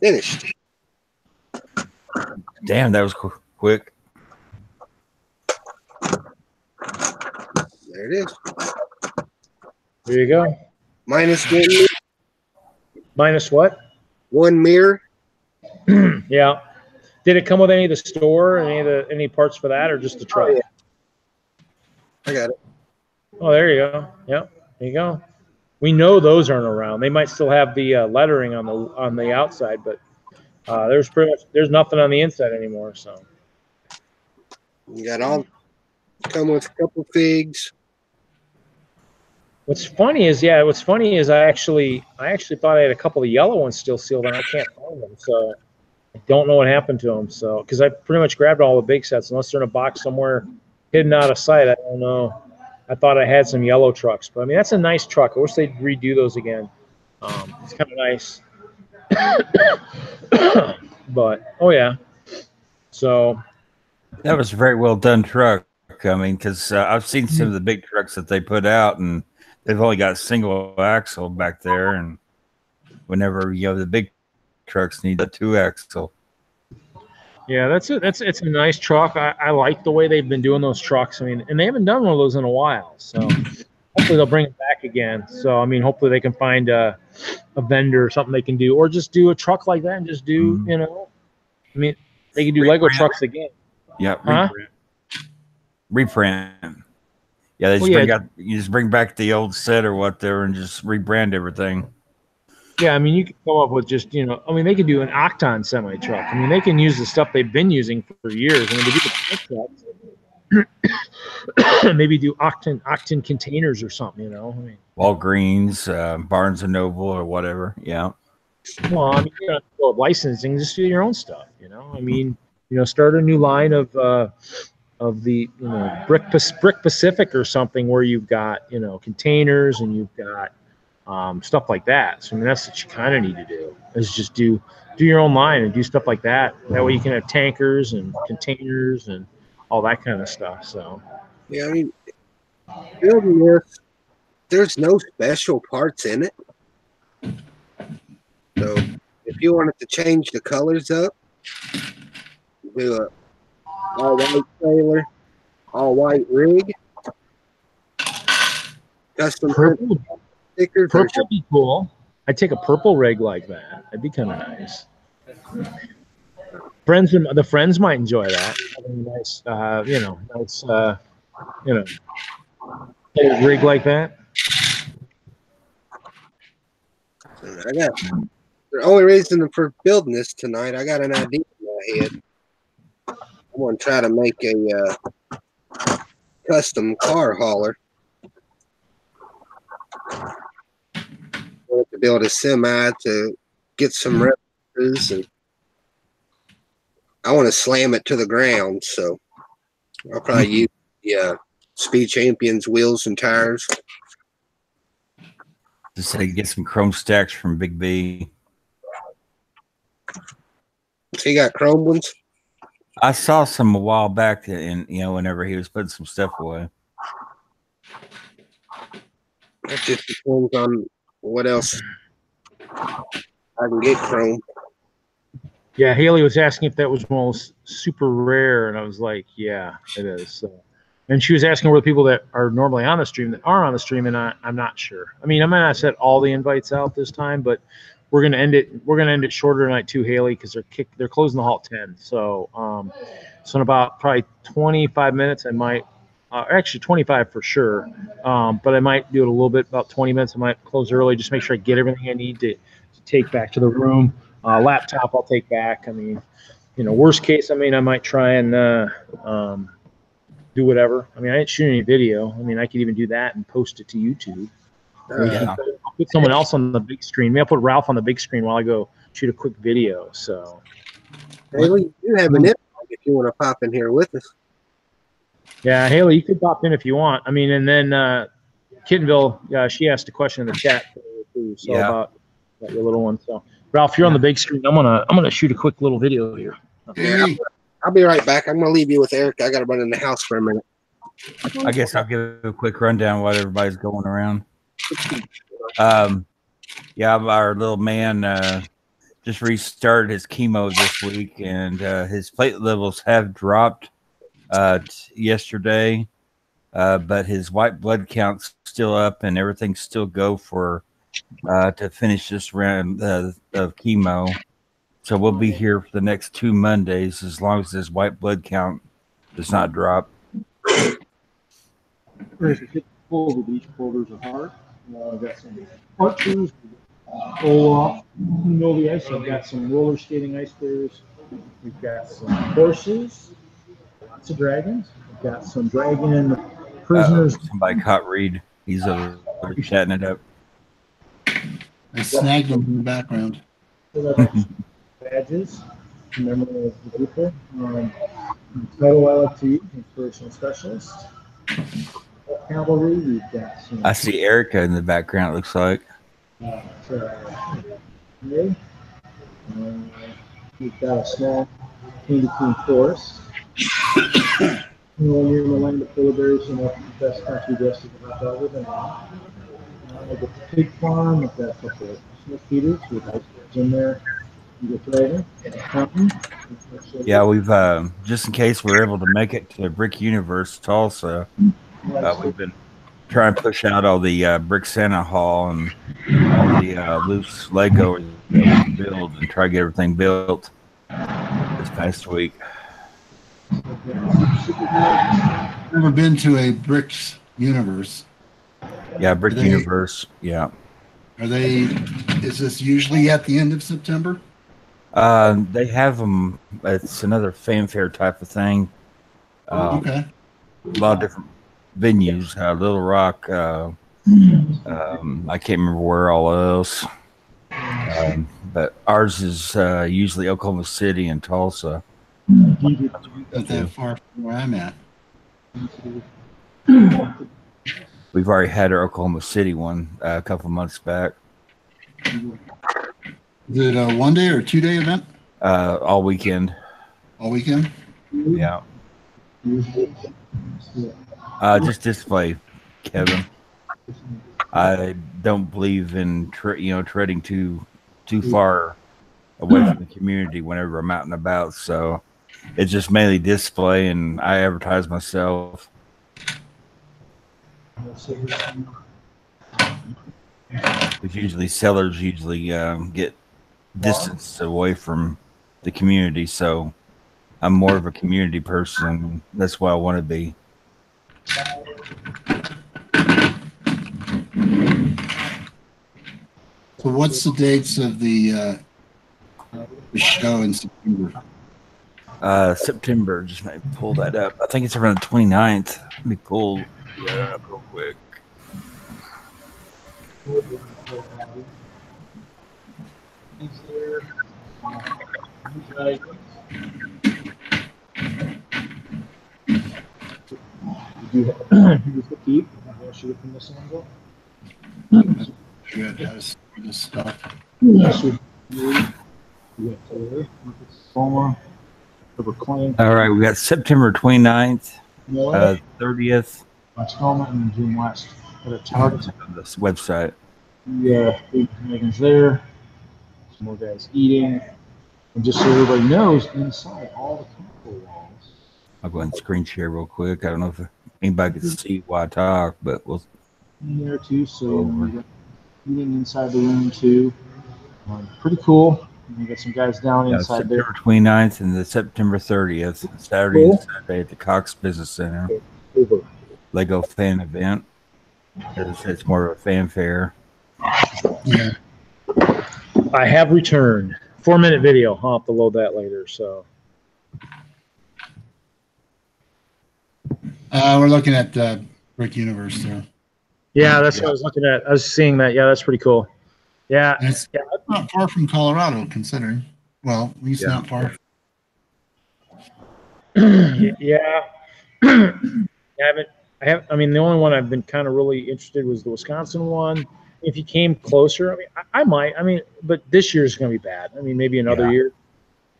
Finished. Damn, that was quick. There it is. There you go. Minus one mirror. Minus what? One mirror. Yeah. Did it come with any of the store, any parts for that, or just the truck? Oh, yeah. I got it. Oh, there you go. Yep, there you go. We know those aren't around. They might still have the lettering on the outside, but there's nothing on the inside anymore. So you got all come with a couple figs. What's funny is I actually thought I had a couple of yellow ones still sealed, and I can't find them. So I don't know what happened to them. So because I pretty much grabbed all the big sets, unless they're in a box somewhere hidden out of sight. I don't know. I thought I had some yellow trucks, but I mean that's a nice truck. I wish they'd redo those again. It's kind of nice. But oh yeah, so that was a very well done truck. I mean, because I've seen some of the big trucks that they put out, and they've only got single axle back there, and whenever the big trucks need a 2-axle. Yeah, it's a nice truck. I like the way they've been doing those trucks. I mean, and they haven't done one of those in a while, so hopefully they'll bring it back again. So I mean, hopefully they can find a vendor or something they can do, or just do a truck like that and just do I mean, they can do Lego trucks again. Yeah, reprint. Yeah, you just bring back the old set or whatever and just rebrand everything. Yeah, I mean, you can come up with just, I mean, they could do an Octon semi truck. I mean, they can use the stuff they've been using for years. I mean, they do the trucks, maybe do Octon containers or something, I mean, Walgreens, Barnes and Noble or whatever. Yeah. Well, I mean, you don't go with licensing, just do your own stuff, I mean, start a new line of the Brick Pacific or something where you've got, containers and you've got stuff like that. So I mean, that's what you kind of need to do is just do your own line and do stuff like that. That way you can have tankers and containers and all that kind of stuff. So yeah, I mean, building this, there's no special parts in it. So if you wanted to change the colors up, do a all white trailer, all white rig, custom purple. Stickers. Purple would be cool. I'd take a purple rig like that. That'd be kind of nice. The friends might enjoy that. Having a nice, nice, rig like that. The only reason for building this tonight, I got an idea in my head. I want to try to make a custom car hauler. To build a semi to get some references, and I want to slam it to the ground, so I'll probably use the Speed Champions wheels and tires. Just say get some chrome stacks from Big B. So you got chrome ones? I saw some a while back, and whenever he was putting some stuff away. That just depends on what else I can get chrome. Yeah, Haley was asking if that was most super rare, and I was like, yeah, it is. So, and she was asking where the people that are normally on the stream that are on the stream, and I'm not sure. I mean, I might not set all the invites out this time, but we're gonna end it. We're gonna end it shorter tonight too, Haley, because they're closing the hall at 10. So, so in about probably 25 minutes, I might. Actually 25 for sure, but I might do it a little bit, about 20 minutes. I might close early, just make sure I get everything I need to take back to the room. Laptop I'll take back. I mean, worst case, I mean, I might try and do whatever. I mean, I didn't shoot any video. I mean, I could even do that and post it to YouTube. Yeah. I'll put someone else on the big screen. Maybe I'll put Ralph on the big screen while I go shoot a quick video. So, Haley, you have an invite if you want to pop in here with us. yeah, Haley, you could pop in if you want. I mean, and then Kittenville, she asked a question in the chat too, so about your little one. So, Ralph, you're on the big screen. I'm gonna shoot a quick little video here. Yeah, I'll be right back. I'm gonna leave you with Eric. I got to run in the house for a minute. I guess I'll give a quick rundown while everybody's going around. Our little man just restarted his chemo this week, and his platelet levels have dropped yesterday, but his white blood count's still up, and everything's still go for to finish this round of chemo. So we'll be here for the next 2 Mondays as long as his white blood count does not drop. Folder, each folder's a heart. I've got some archers, Olaf, ice. I've got some roller skating ice players. We've got some horses, lots of dragons. We've got some dragon prisoners. Somebody caught Reed. He's over chatting it up. I snagged him in the background. Badges, memory of the people. Title I like to use, inspirational specialist. Cavalry, we've got some. I see Erica in the background, it looks like. We've got a small candy cane forest. Near the land of polar bears, best country dressed as a hot dog with an I've got the pig farm, I've got a couple of Smith feeders with ice in there. Yeah, we've just in case we're able to make it to Brick Universe Tulsa, we've been trying to push out all the Brick Santa Hall and all the loose Lego that we can build and try to get everything built this past week. Never been to a Bricks Universe. Yeah, Brick Universe. Yeah. Is this usually at the end of September? They have them. It's another fanfare type of thing. Okay. A lot of different venues. Little Rock. I can't remember where all else. But ours is usually Oklahoma City and Tulsa. Not that far from where I'm at. We've already had our Oklahoma City one a couple months back. Is it a 1 day or 2 day event? All weekend. All weekend? Yeah. Just display, Kevin. I don't believe in treading too far away from the community whenever I'm out and about. So it's just mainly display, and I advertise myself. It's usually sellers get distance away from the community, so I'm more of a community person. That's why I want to be. So what's the dates of the show in September? September, just maybe pull that up. I think it's around the 29th. Let me pull that up real quick. Good. That's this stuff. All right, we got September 29th, 30th. And June West at a target. This website. Yeah, Megan's there. Some more guys eating. And just so everybody knows, inside all the chemical walls. I'll go ahead and screen share real quick. I don't know if anybody can see why I talk, but we'll. In there too, so we're eating inside the room too. Pretty cool. We got some guys down inside there. September 29th and the September 30th, Saturday and Sunday at the Cox Business Center. Lego fan event. It's more of a fanfare. Yeah. I have returned. 4-minute video. I'll have to load that later. So We're looking at Brick Universe there. yeah, that's what I was looking at. I was seeing that. Yeah, that's pretty cool. Yeah, And it's not far from Colorado, considering. Well, at least not far. yeah. I mean, the only one I've been kind of really interested was the Wisconsin one. If you came closer, I mean, I might. I mean, but this year is going to be bad. I mean, maybe another year,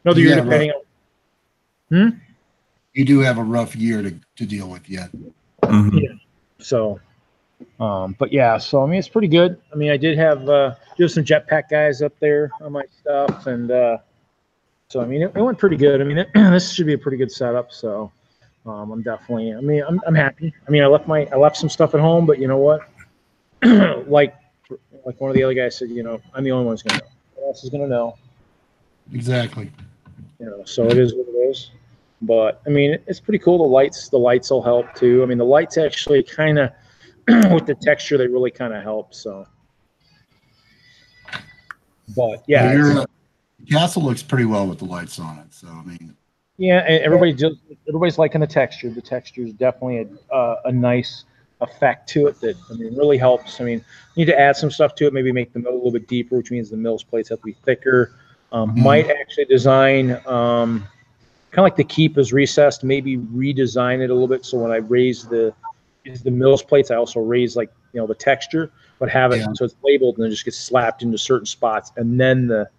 depending on. You do have a rough year to deal with yet. Mm-hmm. Yeah. So, but yeah. So I mean, it's pretty good. I mean, I did have some jetpack guys up there on my stuff, and so I mean, it went pretty good. I mean, this should be a pretty good setup. So. I'm definitely. I mean, I'm happy. I mean, I left some stuff at home, but you know what? like one of the other guys said, you know, I'm the only one who's gonna know. Who else is gonna know? Exactly. You know, so it is what it is. But I mean, it's pretty cool. The lights will help too. I mean, the lights actually kind of with the texture, they really kind of help. So, but yeah, your castle looks pretty well with the lights on it. So I mean. Yeah, and everybody's liking the texture. The texture is definitely a nice effect to it that, I mean, really helps. I mean, you need to add some stuff to it, maybe make the mill a little bit deeper, which means the mill's plates have to be thicker. Might actually design kind of like the keep is recessed, maybe redesign it a little bit. So when I raise the mill's plates, I also raise, like, you know, the texture, but have it so it's labeled and then just gets slapped into certain spots, and then the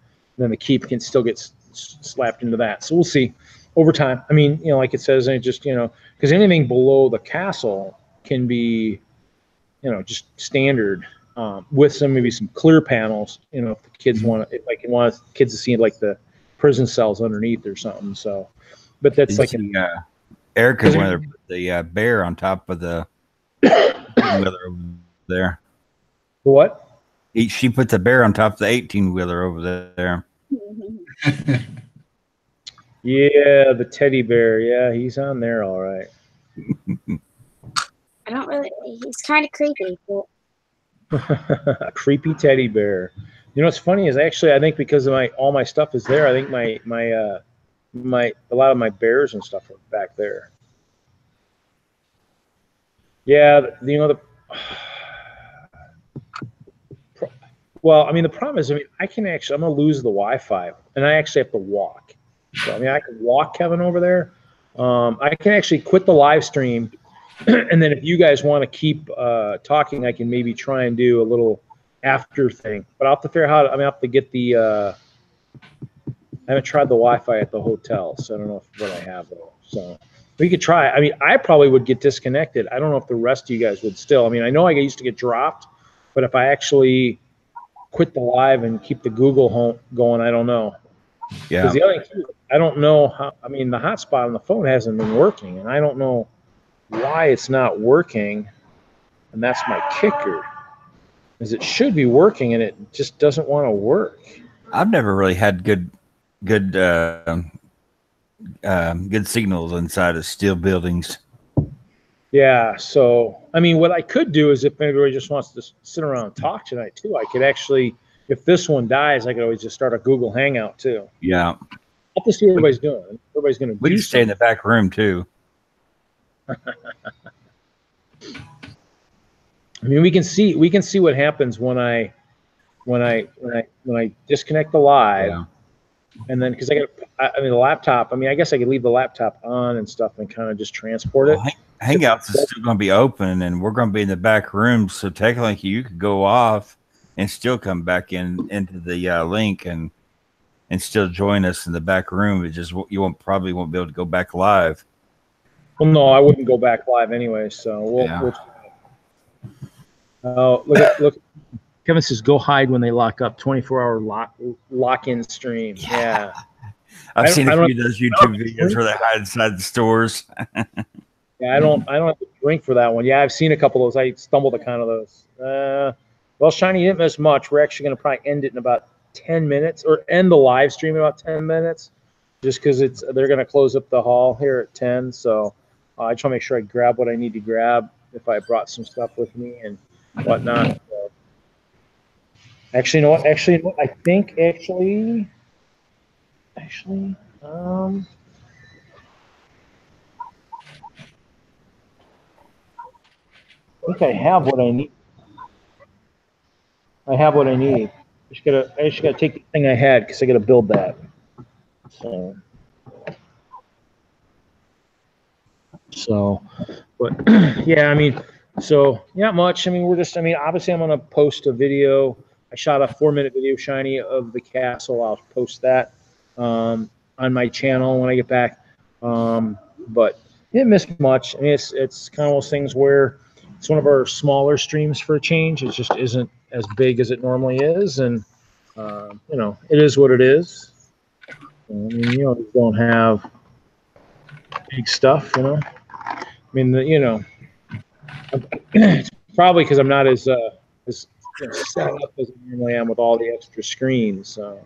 keep can still get slapped into that. So we'll see. Over time, I mean, you know, like it says, and it just, you know, because anything below the castle can be, you know, just standard with maybe some clear panels, you know, if the kids want kids to see like the prison cells underneath or something. So, but that's like Erica wanted to put the bear on top of the wheeler over there. What? She put the bear on top of the 18-wheeler over there. Yeah, the teddy bear. Yeah, he's on there all right. I don't really. He's kind of creepy. But... A creepy teddy bear. You know what's funny is actually I think because of all my stuff is there. I think a lot of my bears and stuff are back there. Yeah, you know well, I mean, the problem is, I mean, I'm going to lose the Wi-Fi, and I actually have to walk. So, I mean, I can walk Kevin over there. I can actually quit the live stream, and then if you guys want to keep talking, I can maybe try and do a little after thing. But I'll have to figure out how. I have to get the. I haven't tried the Wi-Fi at the hotel, so I don't know what I have though. So we could try. I mean, I probably would get disconnected. I don't know if the rest of you guys would still. I mean, I know I used to get dropped, but if I actually quit the live and keep the Google home going, I don't know. Yeah. Because the other thing too, I don't know how. I mean, the hotspot on the phone hasn't been working, and I don't know why it's not working. And that's my kicker, is it should be working, and it just doesn't want to work. I've never really had good signals inside of steel buildings. Yeah, so I mean, what I could do is if anybody just wants to sit around and talk tonight too, I could actually, if this one dies, I could always just start a Google Hangout too. Yeah, I'll have to see what everybody's doing. Everybody's going to. We can stay in the back room too. I mean, we can see what happens when I disconnect the live, and then because I mean the laptop. I mean, I guess I could leave the laptop on and stuff and kind of just transport it. Hangouts is still going to be open, and we're going to be in the back room. So technically, you could go off and still come back into the link and still join us in the back room. It just probably won't be able to go back live. Well, no, I wouldn't go back live anyway. So we'll look. Kevin says, "Go hide when they lock up." 24-hour lock-in stream. Yeah. I've seen a few of those YouTube videos where they hide inside the stores. Yeah, I don't have to drink for that one. Yeah, I've seen a couple of those. I stumbled upon those. Well, Shiny, you didn't miss much. We're actually going to probably end it in about 10 minutes, or end the live stream in about 10 minutes, just because they're going to close up the hall here at 10. So I just want to make sure I grab what I need to grab if I brought some stuff with me and whatnot. So, actually, you know what? I think actually. I think I have what I need. I have what I need. I just gotta take the thing I had because I gotta build that. So, but yeah, I mean, so not much. I mean, obviously I'm gonna post a video. I shot a 4-minute video, Shiny, of the castle. I'll post that on my channel when I get back. But didn't miss much. I mean, it's kind of those things where it's one of our smaller streams for a change. It just isn't as big as it normally is, and it is what it is. I mean, you don't have big stuff, I mean, it's probably because I'm not as set up as I normally am with all the extra screens. So.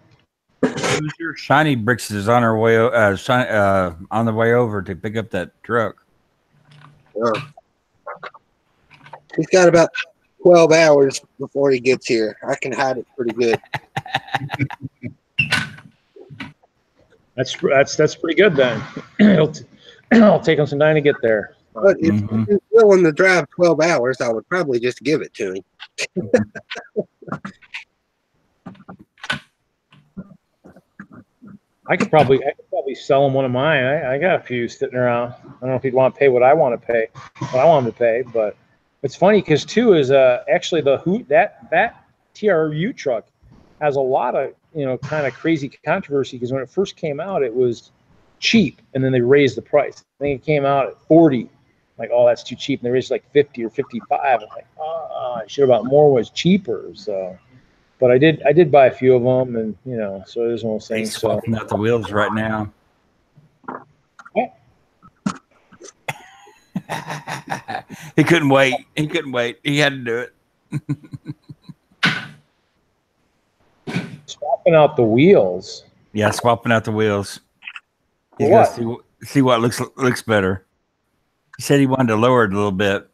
Your Shiny Bricks is on her way on the way over to pick up that truck. He's got about 12 hours before he gets here. I can hide it pretty good. That's pretty good then. It'll take him some time to get there. But if he's willing to drive 12 hours, I would probably just give it to him. I could probably sell him one of mine. I got a few sitting around. I don't know if he'd want to pay what I want to pay, but it's funny because too is actually that TRU truck has a lot of kind of crazy controversy because when it first came out it was cheap and then they raised the price. I think it came out at 40, like, oh, that's too cheap, and they raised it like 50 or 55. I'm like, I should have bought more, was cheaper. So. But I did buy a few of them, and so it is one of those things. He's swapping out the wheels right now. Yeah. He couldn't wait. He had to do it. Swapping out the wheels. Yeah, swapping out the wheels. He's what? gonna see what looks better. He said he wanted to lower it a little bit.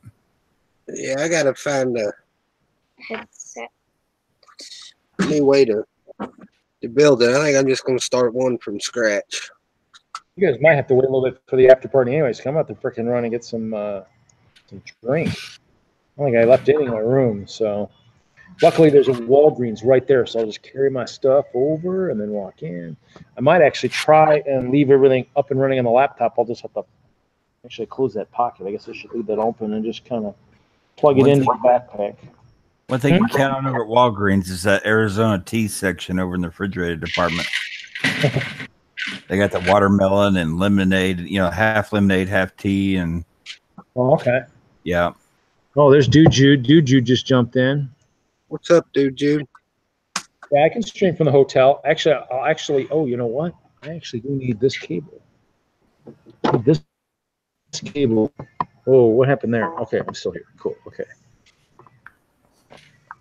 Yeah, I gotta find a Headset. new way to build it. I think I'm just gonna start one from scratch. You guys might have to wait a little bit for the after party, anyways. Come out to freaking run and get some drink. I don't think I left any in my room, so luckily there's a Walgreens right there, so I'll just carry my stuff over and then walk in. I might actually try and leave everything up and running on the laptop. I'll just have to actually close that pocket. I guess I should leave that open and just kind of plug it into the backpack. One thing you count on over at Walgreens is that Arizona tea section over in the refrigerator department. They got the watermelon and lemonade, half lemonade, half tea, and okay. Yeah. Oh, there's Dude Jude. Dude Jude just jumped in. What's up, Dude Jude? Yeah, I can stream from the hotel. Actually, oh, you know what? I actually do need this cable. This cable. Oh, what happened there? Okay, I'm still here. Cool. Okay.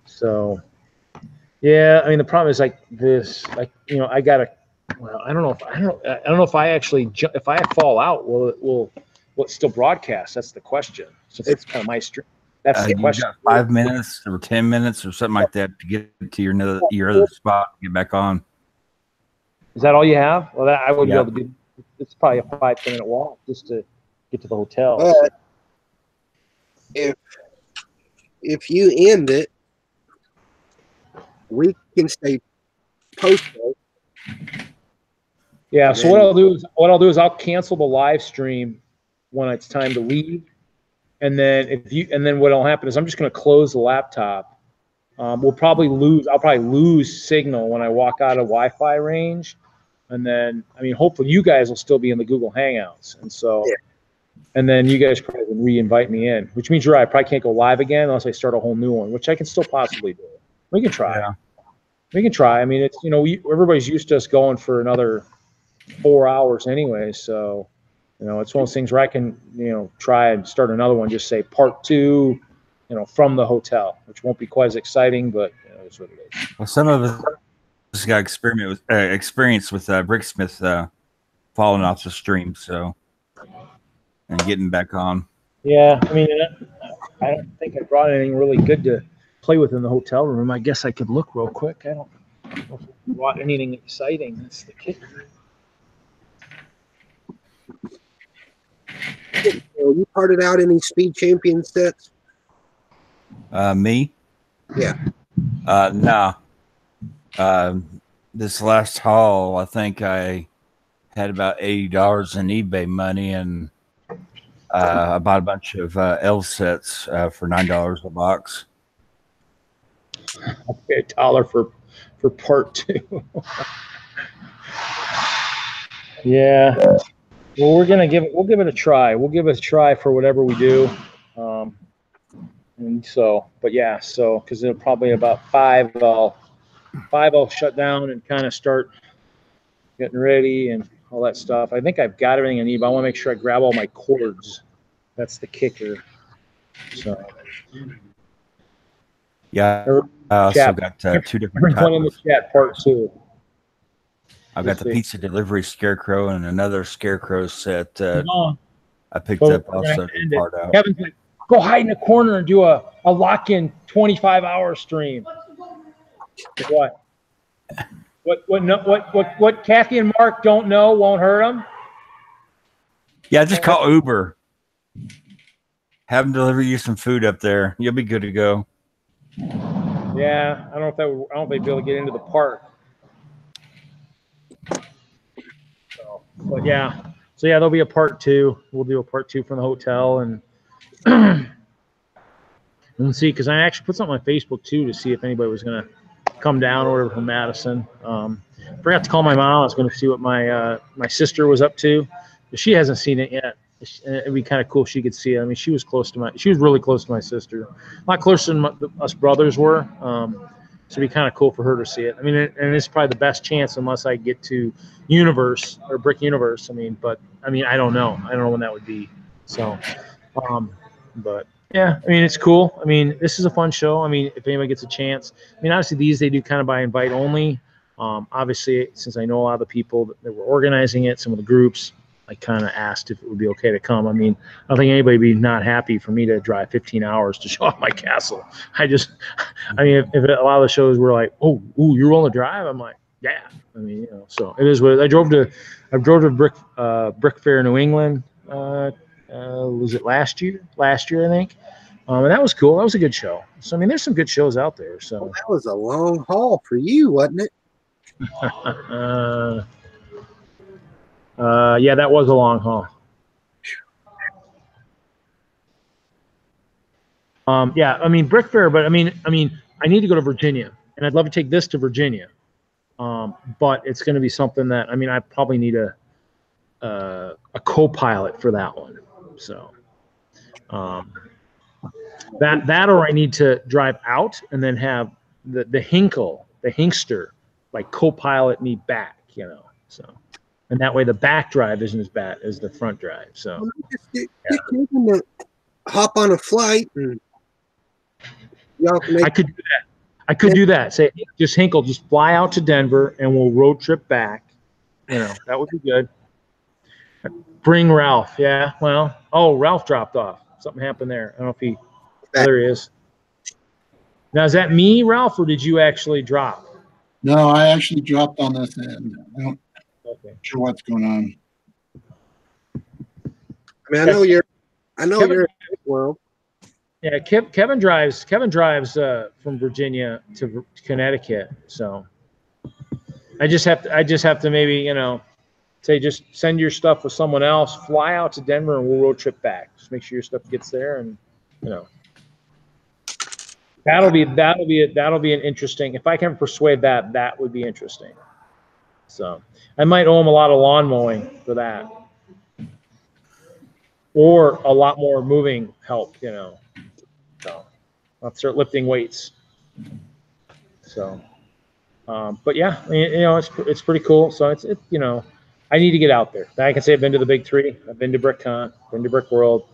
So, yeah, I mean, the problem is like this, I gotta. Well, I don't know if I actually if I fall out, will it still broadcast? That's the question. Since it's kind of my stream. That's the question. Got 5 minutes or 10 minutes or something like that to get to your other spot, get back on. Is that all you have? Well, I would be able to do. It's probably a 5-10 minute walk just to get to the hotel. But if you end it, we can stay posted. Yeah. So what I'll do is I'll cancel the live stream when it's time to leave, and then what'll happen is I'm just going to close the laptop. I'll probably lose signal when I walk out of Wi-Fi range, and then hopefully you guys will still be in the Google Hangouts, and so. Yeah. And then you guys probably would re-invite me in, which means I probably can't go live again unless I start a whole new one, which I can still possibly do. We can try. Yeah. We can try. I mean, it's everybody's used to us going for another 4 hours anyway, so it's one of those things where I can try and start another one. Just say part 2, from the hotel, which won't be quite as exciting, but it's what it is. Well, some of us got experience with Bricksmith falling off the stream, so. And getting back on. Yeah, I mean, I don't think I brought anything really good to play with in the hotel room. I guess I could look real quick. I don't know if I brought anything exciting. That's the kicker. You parted out any speed champion sets? Me? Yeah. No. This last haul, I think I had about $80 in eBay money, and I bought a bunch of L sets for $9 a box. Okay, $1 for part 2. Yeah. Well, we'll give it a try. We'll give it a try for whatever we do. And so, but yeah, so because it'll probably about 5. I'll shut down and kind of start getting ready and all that stuff. I think I've got everything I need, but I want to make sure I grab all my cords. That's the kicker. So. Yeah, I also got 2 different One in the chat, part 2. I've got the pizza delivery scarecrow and another scarecrow set I picked So up also to part out. Kevin's like, go hide in the corner and do a lock-in 25-hour stream. What? What Kathy and Mark don't know won't hurt them? Yeah, just call Uber. Have them deliver you some food up there. You'll be good to go. Yeah, I don't know if they'd be able to get into the park. So, but yeah, so yeah, there'll be a part 2. We'll do a part 2 from the hotel and see, because I actually put something on Facebook too to see if anybody was gonna come down or whatever from Madison. Forgot to call my mom. I was going to see what my sister was up to. She hasn't seen it yet. It'd be kind of cool if she could see it. I mean, she was really close to my sister, a lot closer than us brothers were. So it'd be kind of cool for her to see it. I mean, and it's probably the best chance unless I get to Universe or Brick Universe. I mean, I don't know. I don't know when that would be. So, but yeah, I mean, it's cool. I mean, this is a fun show. I mean, if anybody gets a chance, I mean, obviously these they do kind of by invite only. Obviously, since I know a lot of the people that were organizing it, some of the groups, I kind of asked if it would be okay to come. I mean, I don't think anybody would be not happy for me to drive 15 hours to show off my castle. I mean, if a lot of the shows were like, oh, you're willing to drive? I'm like, yeah. I mean, you know, so it is what I drove to Brick Fair, New England. Was it last year? Last year, I think. And that was cool. That was a good show. So, I mean, there's some good shows out there. So well, that was a long haul for you, wasn't it? Yeah, that was a long haul. Yeah, I mean, Brick Fair, but I mean, I need to go to Virginia, and I'd love to take this to Virginia. But it's going to be something that, I mean, I probably need a co-pilot for that one. So, that or I need to drive out and then have the Hinkster, like co-pilot me back, you know. So, and that way the back drive isn't as bad as the front drive. So, you can hop on a flight and y'all can make. I could do that. I could do that. Say, just Hinkle, just fly out to Denver and we'll road trip back. You know, that would be good. Bring Ralph. Yeah. Well, Ralph dropped off. Something happened there. I don't know if he. There he is. Now, is that me, Ralph, or did you actually drop? No, I actually dropped on this end. I don't sure what's going on. I mean, I know you're in the world. Yeah, Kevin drives from Virginia to Connecticut. So I just have to maybe, you know, say just send your stuff with someone else, fly out to Denver, and we'll road trip back. Just make sure your stuff gets there, and you know. That'll be an interesting. If I can persuade that would be interesting. So I might owe him a lot of lawn mowing for that, or a lot more moving help. You know, so I'll start lifting weights. So, but yeah, I mean, you know, it's pretty cool. So it's you know, I need to get out there. I can say I've been to the big 3. I've been to BrickCon, been to Brickworld.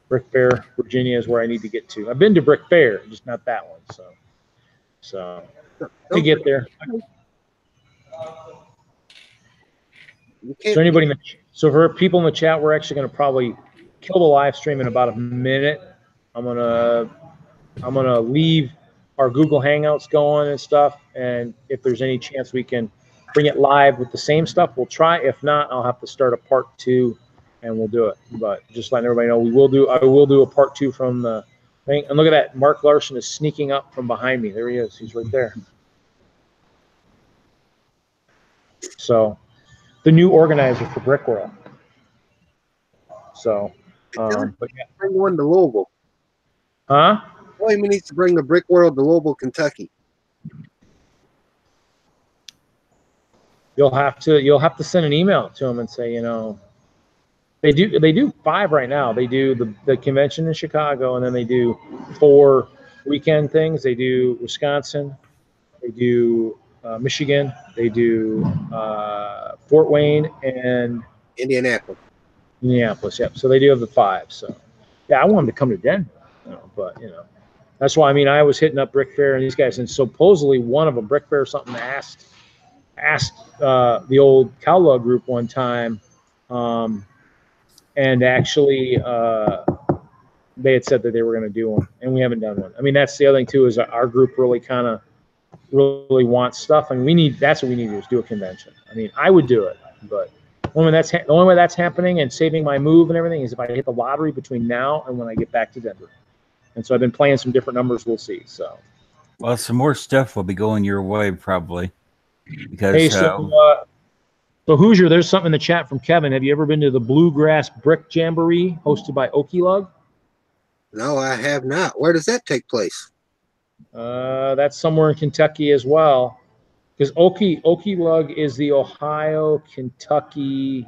Brick Fair, Virginia is where I need to get to. I've been to Brick Fair, just not that one. So to get there. So for people in the chat, we're actually going to probably kill the live stream in about a minute. I'm gonna leave our Google Hangouts going and stuff, and if there's any chance we can bring it live with the same stuff, we'll try. If not, I'll have to start a part 2 and we'll do it. But just letting everybody know, I will do a part 2 from the thing. And look at that, Mark Larson is sneaking up from behind me. There he is. He's right there. So, the new organizer for Brickworld. So, but yeah. Bring one to Louisville. Huh? William needs to bring the Brickworld to Louisville, Kentucky. You'll have to send an email to them and say, they do 5 right now. They do the convention in Chicago, and then they do 4 weekend things. They do Wisconsin, they do Michigan, they do Fort Wayne, and Indianapolis. Yep. So they do have the 5. So yeah, I want them to come to Denver, but that's why I was hitting up Brick Fair and these guys, and supposedly one of them, Brick Fair or something, asked the old Cowlug group one time, and actually they had said that they were going to do one, and we haven't done one. That's the other thing too, is our group really wants stuff, and that's what we need to do, is do a convention. I would do it, but the only way that's happening and saving my move and everything is if I hit the lottery between now and when I get back to Denver. And so I've been playing some different numbers. We'll see. So, well, some more stuff will be going your way probably. Because, hey, so Hoosier, there's something in the chat from Kevin. Have you ever been to the Bluegrass Brick Jamboree hosted by Okie Lug? No, I have not. Where does that take place? That's somewhere in Kentucky as well. Because Okie Lug is the Ohio, Kentucky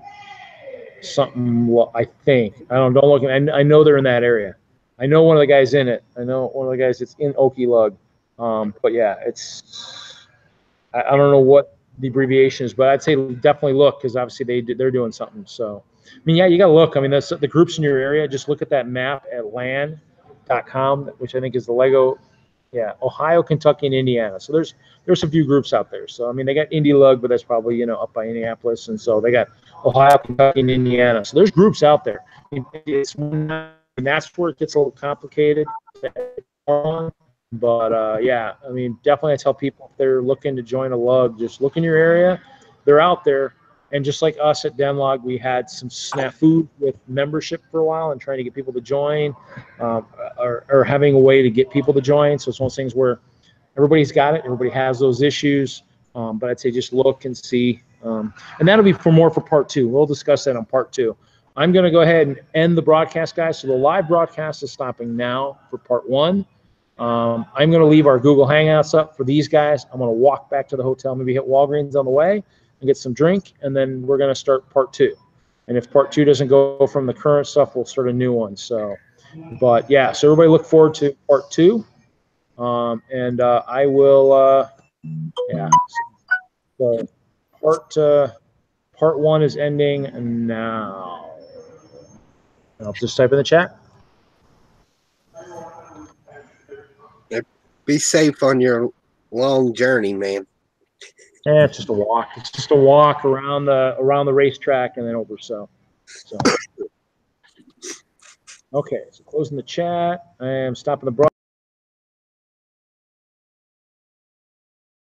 something, I think. Don't look. I know they're in that area. I know one of the guys in it. I know one of the guys that's in Okie Lug. But yeah, I don't know what the abbreviation is, but I'd say definitely look, because obviously they're doing something. So, yeah, you got to look. The groups in your area. Just look at that map at land.com, which I think is the Lego. Yeah, Ohio, Kentucky, and Indiana. So there's a few groups out there. So they got Indy Lug, but that's probably up by Indianapolis, and so they got Ohio, Kentucky, and Indiana. So there's groups out there. And that's where it gets a little complicated. But yeah, definitely I tell people, if they're looking to join a lug, just look in your area. They're out there. And just like us at Denlog, we had some snafu with membership for a while and trying to get people to join, or having a way to get people to join. So it's one of those things where everybody's got it. Everybody has those issues. But I'd say just look and see. And that'll be for part 2. We'll discuss that on part 2. I'm going to go ahead and end the broadcast, guys. So the live broadcast is stopping now for part 1. I'm going to leave our Google Hangouts up for these guys. I'm going to walk back to the hotel, maybe hit Walgreens on the way and get some drink, and then we're going to start part 2. And if part 2 doesn't go from the current stuff, we'll start a new one. So, but yeah, so everybody look forward to part 2. And I will, yeah. So part 1 is ending now. I'll just type in the chat. Be safe on your long journey, man. Yeah, it's just a walk. It's just a walk around the racetrack and then over. So. Okay, so closing the chat. I am stopping the broadcast.